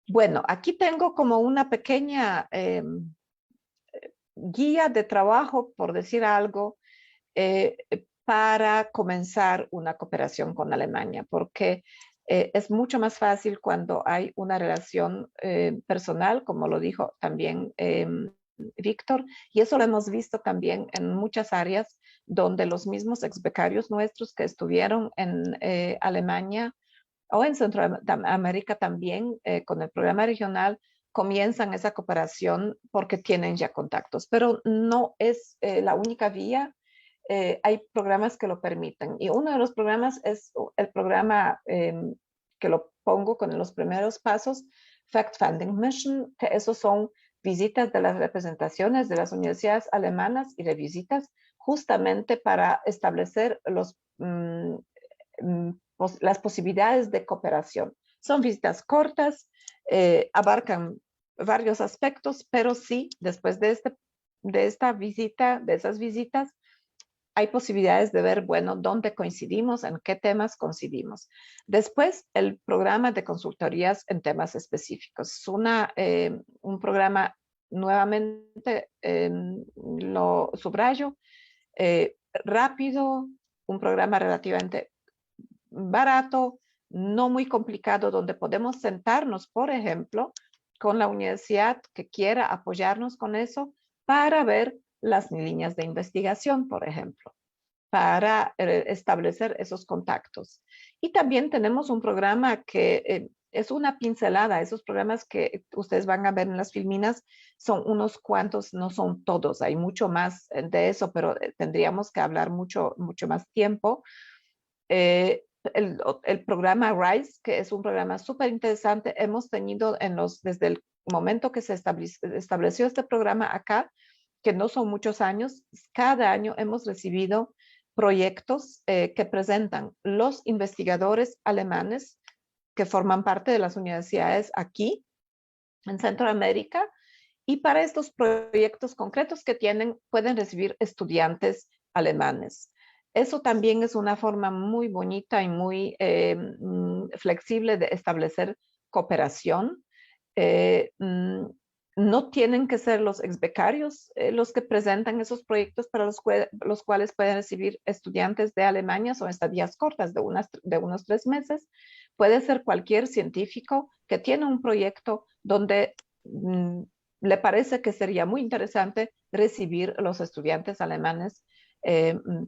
Bueno, aquí tengo como una pequeña guía de trabajo, por decir algo, para comenzar una cooperación con Alemania, porque es mucho más fácil cuando hay una relación personal, como lo dijo también Víctor, y eso lo hemos visto también en muchas áreas donde los mismos ex becarios nuestros que estuvieron en Alemania o en Centroamérica también con el programa regional comienzan esa cooperación porque tienen ya contactos, pero no es la única vía. Hay programas que lo permiten y uno de los programas es el programa que lo pongo con los primeros pasos, Fact Finding Mission, que esos son visitas de las representaciones de las universidades alemanas y de visitas justamente para establecer las posibilidades de cooperación. Son visitas cortas, abarcan varios aspectos, pero sí, después de esas visitas, hay posibilidades de ver, bueno, dónde coincidimos, en qué temas coincidimos. Después, el programa de consultorías en temas específicos. Es un programa, nuevamente, lo subrayo, rápido, un programa relativamente barato, no muy complicado, donde podemos sentarnos, por ejemplo, con la universidad que quiera apoyarnos con eso para ver las líneas de investigación, por ejemplo, para establecer esos contactos. Y también tenemos un programa que es una pincelada. Esos programas que ustedes van a ver en las filminas son unos cuantos, no son todos. Hay mucho más de eso, pero tendríamos que hablar mucho más tiempo. El programa RISE, que es un programa súper interesante, hemos tenido desde el momento que se estableció este programa acá, que no son muchos años, cada año hemos recibido proyectos que presentan los investigadores alemanes que forman parte de las universidades aquí en Centroamérica, y para estos proyectos concretos que tienen, pueden recibir estudiantes alemanes. Eso también es una forma muy bonita y muy flexible de establecer cooperación. No tienen que ser los ex becarios los que presentan esos proyectos para los cuales pueden recibir estudiantes de Alemania. Son estadías cortas de unos 3 meses. Puede ser cualquier científico que tiene un proyecto donde le parece que sería muy interesante recibir los estudiantes alemanes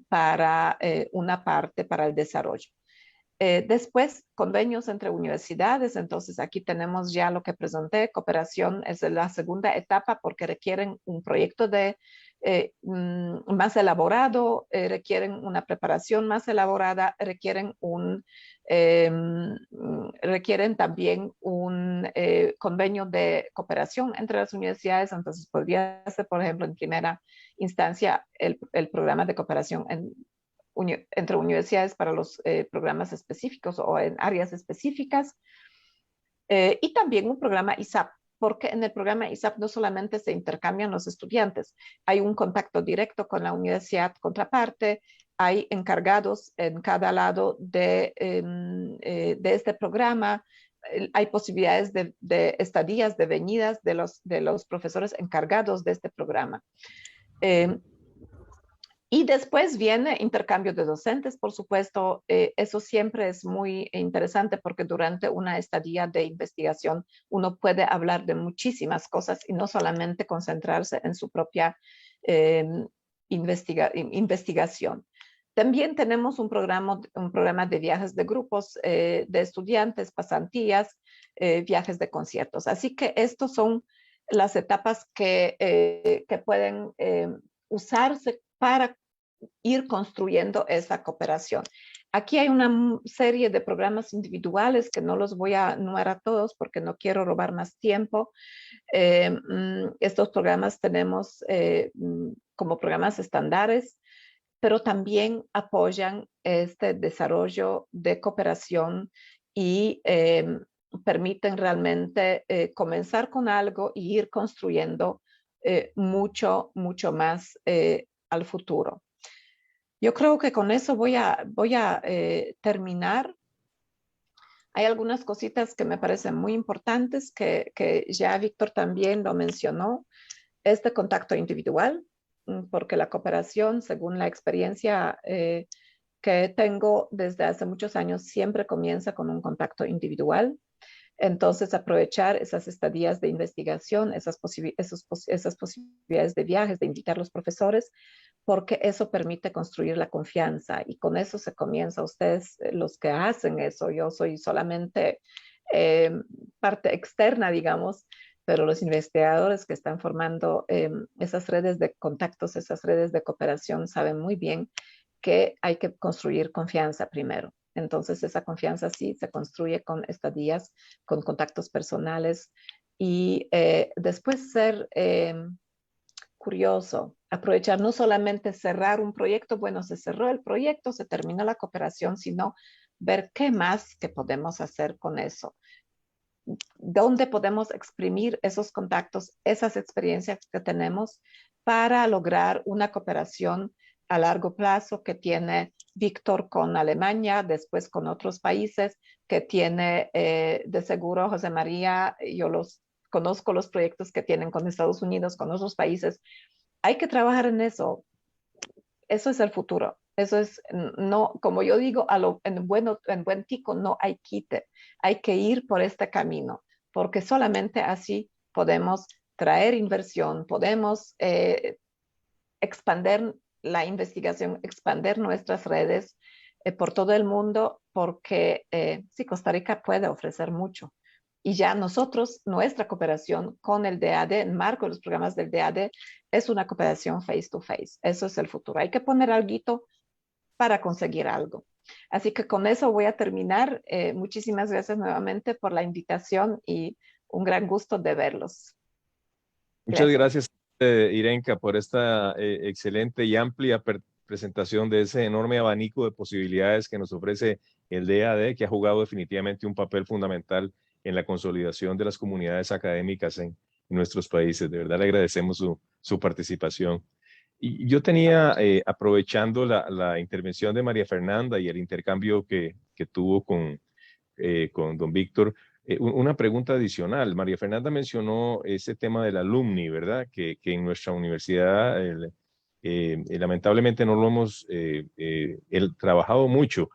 para una parte para el desarrollo. Después, convenios entre universidades. Entonces, aquí tenemos ya lo que presenté. Cooperación es la segunda etapa porque requieren un proyecto más elaborado, requieren una preparación más elaborada, requieren también un convenio de cooperación entre las universidades. Entonces, podría ser, por ejemplo, en primera instancia, el programa de cooperación entre universidades para los programas específicos o en áreas específicas, y también un programa ISAP, porque en el programa ISAP no solamente se intercambian los estudiantes, hay un contacto directo con la universidad contraparte, hay encargados en cada lado de este programa, hay posibilidades de estadías, de venidas de los profesores encargados de este programa. Y después viene intercambio de docentes, por supuesto. Eso siempre es muy interesante porque durante una estadía de investigación uno puede hablar de muchísimas cosas y no solamente concentrarse en su propia investigación. También tenemos un programa de viajes de grupos de estudiantes, pasantías, viajes de conciertos. Así que estos son las etapas que pueden usarse para ir construyendo esa cooperación. Aquí hay una serie de programas individuales que no los voy a enumerar todos porque no quiero robar más tiempo. Estos programas tenemos como programas estándares, pero también apoyan este desarrollo de cooperación y permiten realmente comenzar con algo y ir construyendo mucho más al futuro. Yo creo que con eso voy a terminar. Hay algunas cositas que me parecen muy importantes que ya Víctor también lo mencionó. Este contacto individual, porque la cooperación, según la experiencia que tengo desde hace muchos años, siempre comienza con un contacto individual. Entonces, aprovechar esas estadías de investigación, esas posibilidades de viajes, de invitar a los profesores, porque eso permite construir la confianza y con eso se comienza. Ustedes, los que hacen eso, yo soy solamente parte externa, digamos, pero los investigadores que están formando esas redes de contactos, esas redes de cooperación, saben muy bien que hay que construir confianza primero. Entonces esa confianza sí se construye con estadías, con contactos personales y después ser curioso, aprovechar no solamente cerrar un proyecto, bueno, se cerró el proyecto, se terminó la cooperación, sino ver qué más que podemos hacer con eso. ¿Dónde podemos exprimir esos contactos, esas experiencias que tenemos para lograr una cooperación a largo plazo que tiene Víctor con Alemania, después con otros países, que tiene de seguro José María, yo conozco los proyectos que tienen con Estados Unidos, con otros países. Hay que trabajar en eso. Eso es el futuro. Eso es, no, como yo digo, en buen tico no hay quite. Hay que ir por este camino, porque solamente así podemos traer inversión, podemos expandir la investigación, expandir nuestras redes por todo el mundo, porque sí, Costa Rica puede ofrecer mucho. Y ya nosotros, nuestra cooperación con el DAD, en marco de los programas del DAD, es una cooperación face to face. Eso es el futuro. Hay que poner algo para conseguir algo. Así que con eso voy a terminar. Muchísimas gracias nuevamente por la invitación y un gran gusto de verlos. Muchas gracias, Irenka, por esta excelente y amplia presentación de ese enorme abanico de posibilidades que nos ofrece el DAD, que ha jugado definitivamente un papel fundamental en la consolidación de las comunidades académicas en nuestros países. De verdad le agradecemos su participación. Y yo tenía, aprovechando la intervención de María Fernanda y el intercambio que tuvo con don Víctor, una pregunta adicional. María Fernanda mencionó ese tema del alumni, ¿verdad? Que en nuestra universidad lamentablemente no lo hemos trabajado mucho.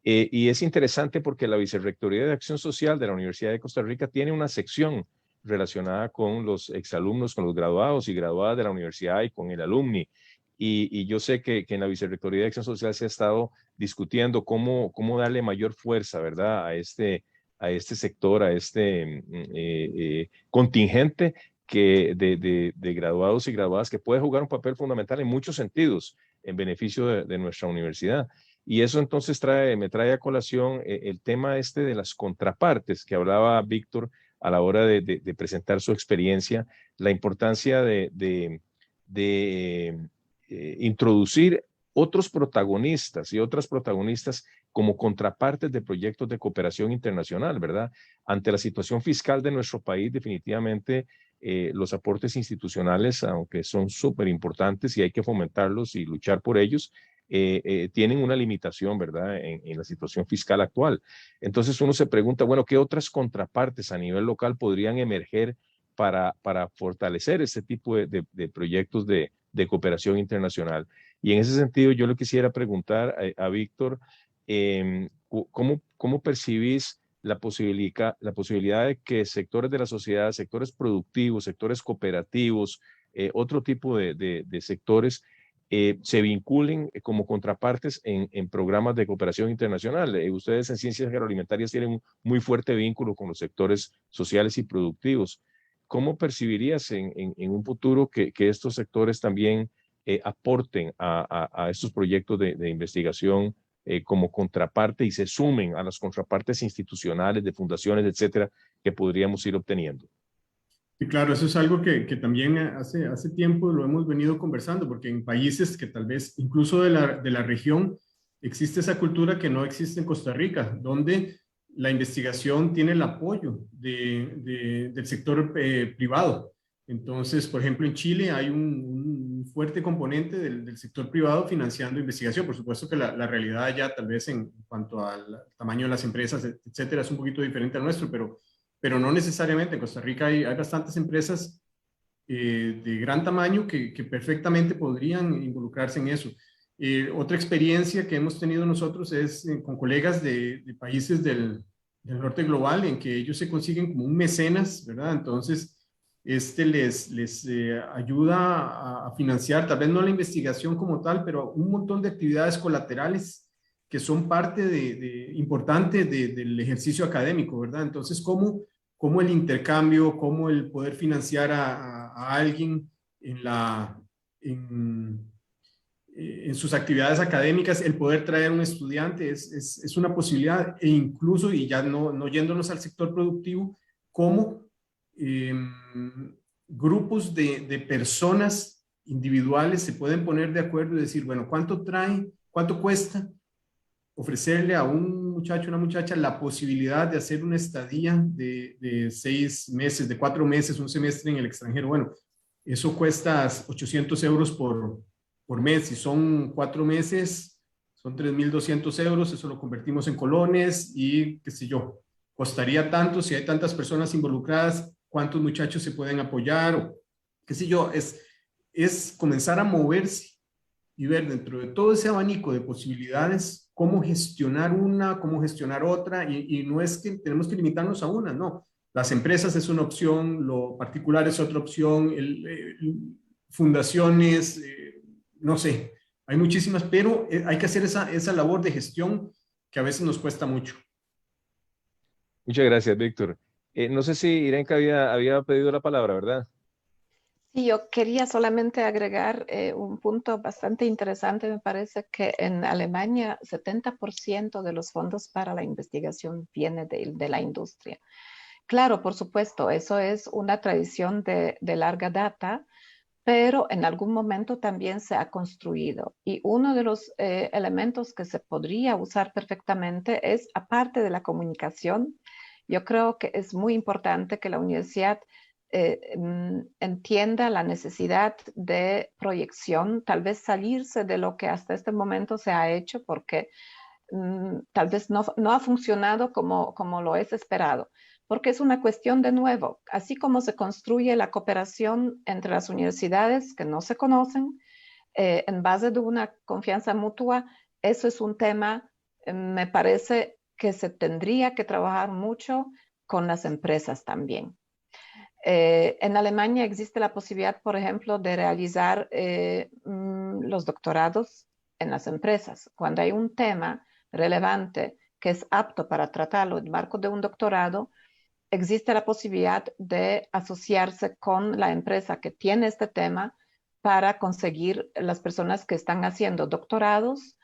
Y es interesante porque la Vicerrectoría de Acción Social de la Universidad de Costa Rica tiene una sección relacionada con los exalumnos, con los graduados y graduadas de la universidad y con el alumni. Y yo sé que en la Vicerrectoría de Acción Social se ha estado discutiendo cómo darle mayor fuerza, ¿verdad?, a este sector, a este contingente de graduados y graduadas que puede jugar un papel fundamental en muchos sentidos en beneficio de nuestra universidad. Y eso entonces me trae a colación el tema de las contrapartes que hablaba Víctor a la hora de presentar su experiencia, la importancia de introducir otros protagonistas y otras protagonistas como contrapartes de proyectos de cooperación internacional, ¿verdad? Ante la situación fiscal de nuestro país, definitivamente los aportes institucionales, aunque son súper importantes y hay que fomentarlos y luchar por ellos, tienen una limitación, ¿verdad?, en la situación fiscal actual. Entonces uno se pregunta, bueno, ¿qué otras contrapartes a nivel local podrían emerger para fortalecer este tipo de proyectos de cooperación internacional? Y en ese sentido yo le quisiera preguntar a Víctor, ¿cómo percibís la posibilidad de que sectores de la sociedad, sectores productivos, sectores cooperativos, otro tipo de sectores se vinculen como contrapartes en programas de cooperación internacional? Ustedes en Ciencias Agroalimentarias tienen un muy fuerte vínculo con los sectores sociales y productivos. ¿cómo percibirías en un futuro que estos sectores también aporten a estos proyectos de investigación como contraparte y se sumen a las contrapartes institucionales de fundaciones, etcétera, que podríamos ir obteniendo? Y claro, eso es algo que también hace tiempo lo hemos venido conversando, porque en países que tal vez incluso de la región existe esa cultura que no existe en Costa Rica, donde la investigación tiene el apoyo del sector privado. Entonces, por ejemplo, en Chile hay un fuerte componente del sector privado financiando investigación. Por supuesto que la realidad allá, tal vez en cuanto al tamaño de las empresas, etcétera, es un poquito diferente al nuestro, pero no necesariamente. En Costa Rica hay bastantes empresas de gran tamaño que perfectamente podrían involucrarse en eso. Otra experiencia que hemos tenido nosotros es con colegas de países del norte global, en que ellos se consiguen como un mecenas, ¿verdad? Entonces, les ayuda a financiar, tal vez no la investigación como tal, pero un montón de actividades colaterales que son parte importante del ejercicio académico, ¿verdad? Entonces, ¿cómo el intercambio, cómo el poder financiar a alguien en sus actividades académicas, el poder traer un estudiante es una posibilidad, e incluso, y ya no yéndonos al sector productivo, cómo grupos de personas individuales se pueden poner de acuerdo y decir, bueno, ¿cuánto cuesta ofrecerle a un muchacho, una muchacha, la posibilidad de hacer una estadía de 6 meses, de 4 meses, un semestre en el extranjero? Bueno, eso cuesta 800 euros por mes. Si son 4 meses, son 3.200 euros. Eso lo convertimos en colones y qué sé yo, costaría tanto. Si hay tantas personas involucradas, ¿cuántos muchachos se pueden apoyar? O qué sé yo, es comenzar a moverse y ver dentro de todo ese abanico de posibilidades cómo gestionar una, cómo gestionar otra, y no es que tenemos que limitarnos a una, no. Las empresas es una opción, lo particular es otra opción, fundaciones, no sé, hay muchísimas, pero hay que hacer esa labor de gestión que a veces nos cuesta mucho. Muchas gracias, Víctor. No sé si Irenka había pedido la palabra, ¿verdad? Sí, yo quería solamente agregar un punto bastante interesante. Me parece que en Alemania 70% de los fondos para la investigación viene de la industria. Claro, por supuesto, eso es una tradición de larga data, pero en algún momento también se ha construido. Y uno de los elementos que se podría usar perfectamente es, aparte de la comunicación, yo creo que es muy importante que la universidad entienda la necesidad de proyección, tal vez salirse de lo que hasta este momento se ha hecho, porque tal vez no ha funcionado como lo es esperado, porque es una cuestión de nuevo, así como se construye la cooperación entre las universidades que no se conocen, en base de una confianza mutua. Eso es un tema, me parece que se tendría que trabajar mucho con las empresas también. En Alemania existe la posibilidad, por ejemplo, de realizar los doctorados en las empresas. Cuando hay un tema relevante que es apto para tratarlo en el marco de un doctorado, existe la posibilidad de asociarse con la empresa que tiene este tema para conseguir las personas que están haciendo doctorados,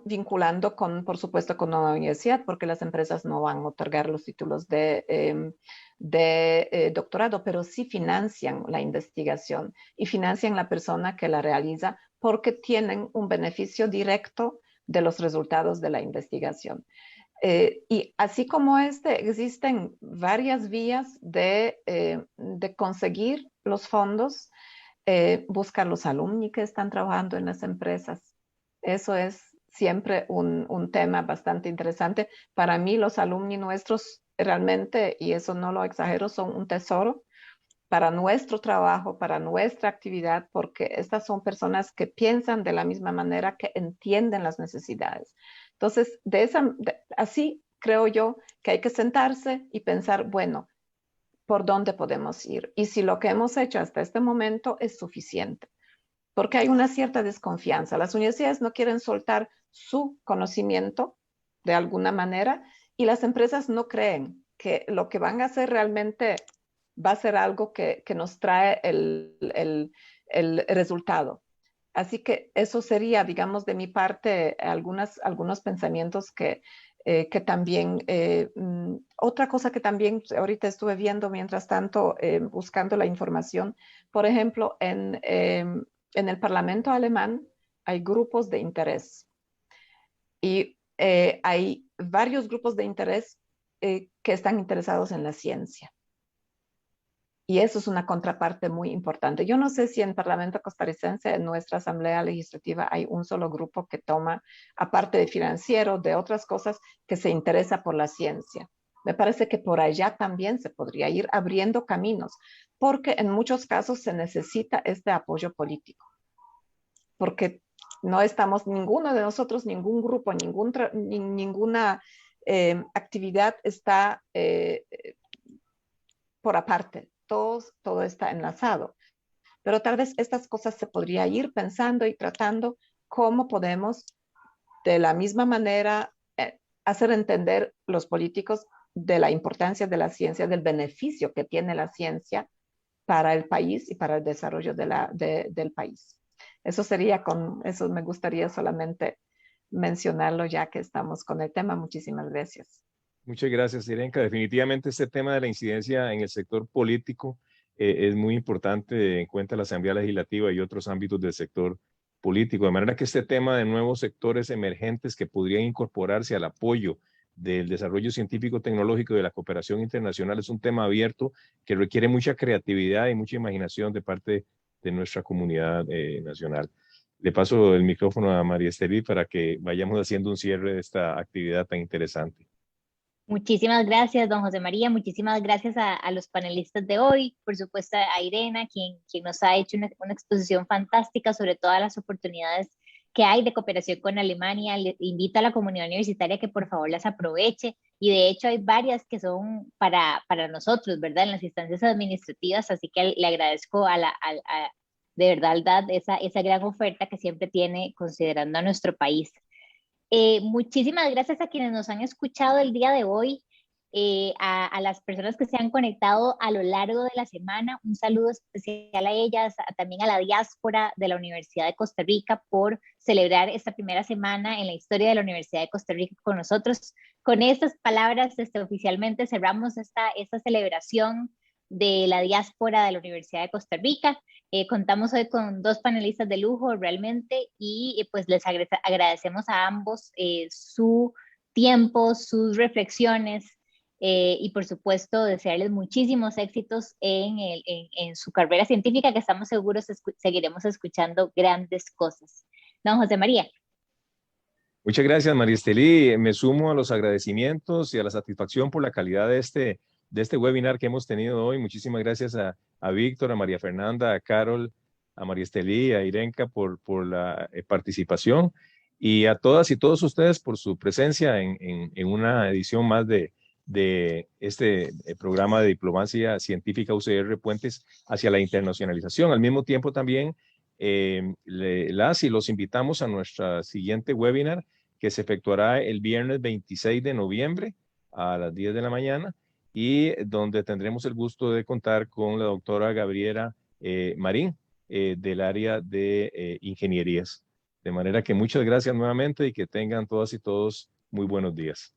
vinculando por supuesto, con una universidad, porque las empresas no van a otorgar los títulos de doctorado, pero sí financian la investigación y financian la persona que la realiza, porque tienen un beneficio directo de los resultados de la investigación. Y así como existen varias vías de conseguir los fondos. Buscar los alumni que están trabajando en las empresas. Eso es siempre un tema bastante interesante. Para mí, los alumni nuestros realmente, y eso no lo exagero, son un tesoro para nuestro trabajo, para nuestra actividad, porque estas son personas que piensan de la misma manera, que entienden las necesidades. Entonces, así creo yo que hay que sentarse y pensar, bueno, ¿por dónde podemos ir? Y si lo que hemos hecho hasta este momento es suficiente. Porque hay una cierta desconfianza. Las universidades no quieren soltar su conocimiento de alguna manera y las empresas no creen que lo que van a hacer realmente va a ser algo que nos trae el resultado. Así que eso sería, digamos, de mi parte, algunos pensamientos que también, otra cosa que también ahorita estuve viendo mientras tanto, buscando la información, por ejemplo, en el Parlamento alemán hay grupos de interés y hay varios grupos de interés que están interesados en la ciencia. Y eso es una contraparte muy importante. Yo no sé si en el Parlamento costarricense, en nuestra Asamblea Legislativa, hay un solo grupo que toma, aparte de financiero, de otras cosas, que se interesa por la ciencia. Me parece que por allá también se podría ir abriendo caminos, porque en muchos casos se necesita este apoyo político. Porque no estamos, ninguno de nosotros, ningún grupo, ninguna actividad está por aparte. Todo está enlazado. Pero tal vez estas cosas se podría ir pensando y tratando cómo podemos de la misma manera hacer entender los políticos de la importancia de la ciencia, del beneficio que tiene la ciencia para el país y para el desarrollo del país. Eso me gustaría solamente mencionarlo ya que estamos con el tema. Muchísimas gracias. Muchas gracias, Irenka. Definitivamente este tema de la incidencia en el sector político es muy importante en cuenta la Asamblea Legislativa y otros ámbitos del sector político. De manera que este tema de nuevos sectores emergentes que podrían incorporarse al apoyo del desarrollo científico-tecnológico y de la cooperación internacional es un tema abierto que requiere mucha creatividad y mucha imaginación de parte de nuestra comunidad nacional. Le paso el micrófono a María Esteli para que vayamos haciendo un cierre de esta actividad tan interesante. Muchísimas gracias, don José María. Muchísimas gracias a los panelistas de hoy, por supuesto a Irena, quien nos ha hecho una exposición fantástica sobre todas las oportunidades que hay de cooperación con Alemania. Le invito a la comunidad universitaria que por favor las aproveche, y de hecho hay varias que son para nosotros, ¿verdad? En las instancias administrativas, así que le agradezco de verdad esa gran oferta que siempre tiene considerando a nuestro país. Muchísimas gracias a quienes nos han escuchado el día de hoy, a las personas que se han conectado a lo largo de la semana. Un saludo especial a ellas, también a la diáspora de la Universidad de Costa Rica por celebrar esta primera semana en la historia de la Universidad de Costa Rica con nosotros. Con estas palabras, oficialmente cerramos esta celebración de la diáspora de la Universidad de Costa Rica. Contamos hoy con dos panelistas de lujo realmente, y pues les agradecemos a ambos su tiempo, sus reflexiones, y por supuesto desearles muchísimos éxitos en su carrera científica, que estamos seguros seguiremos escuchando grandes cosas. Don José María. Muchas gracias, María Esteli. Me sumo a los agradecimientos y a la satisfacción por la calidad de este webinar que hemos tenido hoy. Muchísimas gracias a Víctor, a María Fernanda, a Carol, a María Esteli, a Irenka por la participación, y a todas y todos ustedes por su presencia en una edición más de este programa de diplomacia científica UCR Puentes hacia la internacionalización. Al mismo tiempo también las y los invitamos a nuestra siguiente webinar, que se efectuará el viernes 26 de noviembre a las 10 de la mañana, y donde tendremos el gusto de contar con la doctora Gabriela Marín del área de ingenierías. De manera que muchas gracias nuevamente y que tengan todas y todos muy buenos días.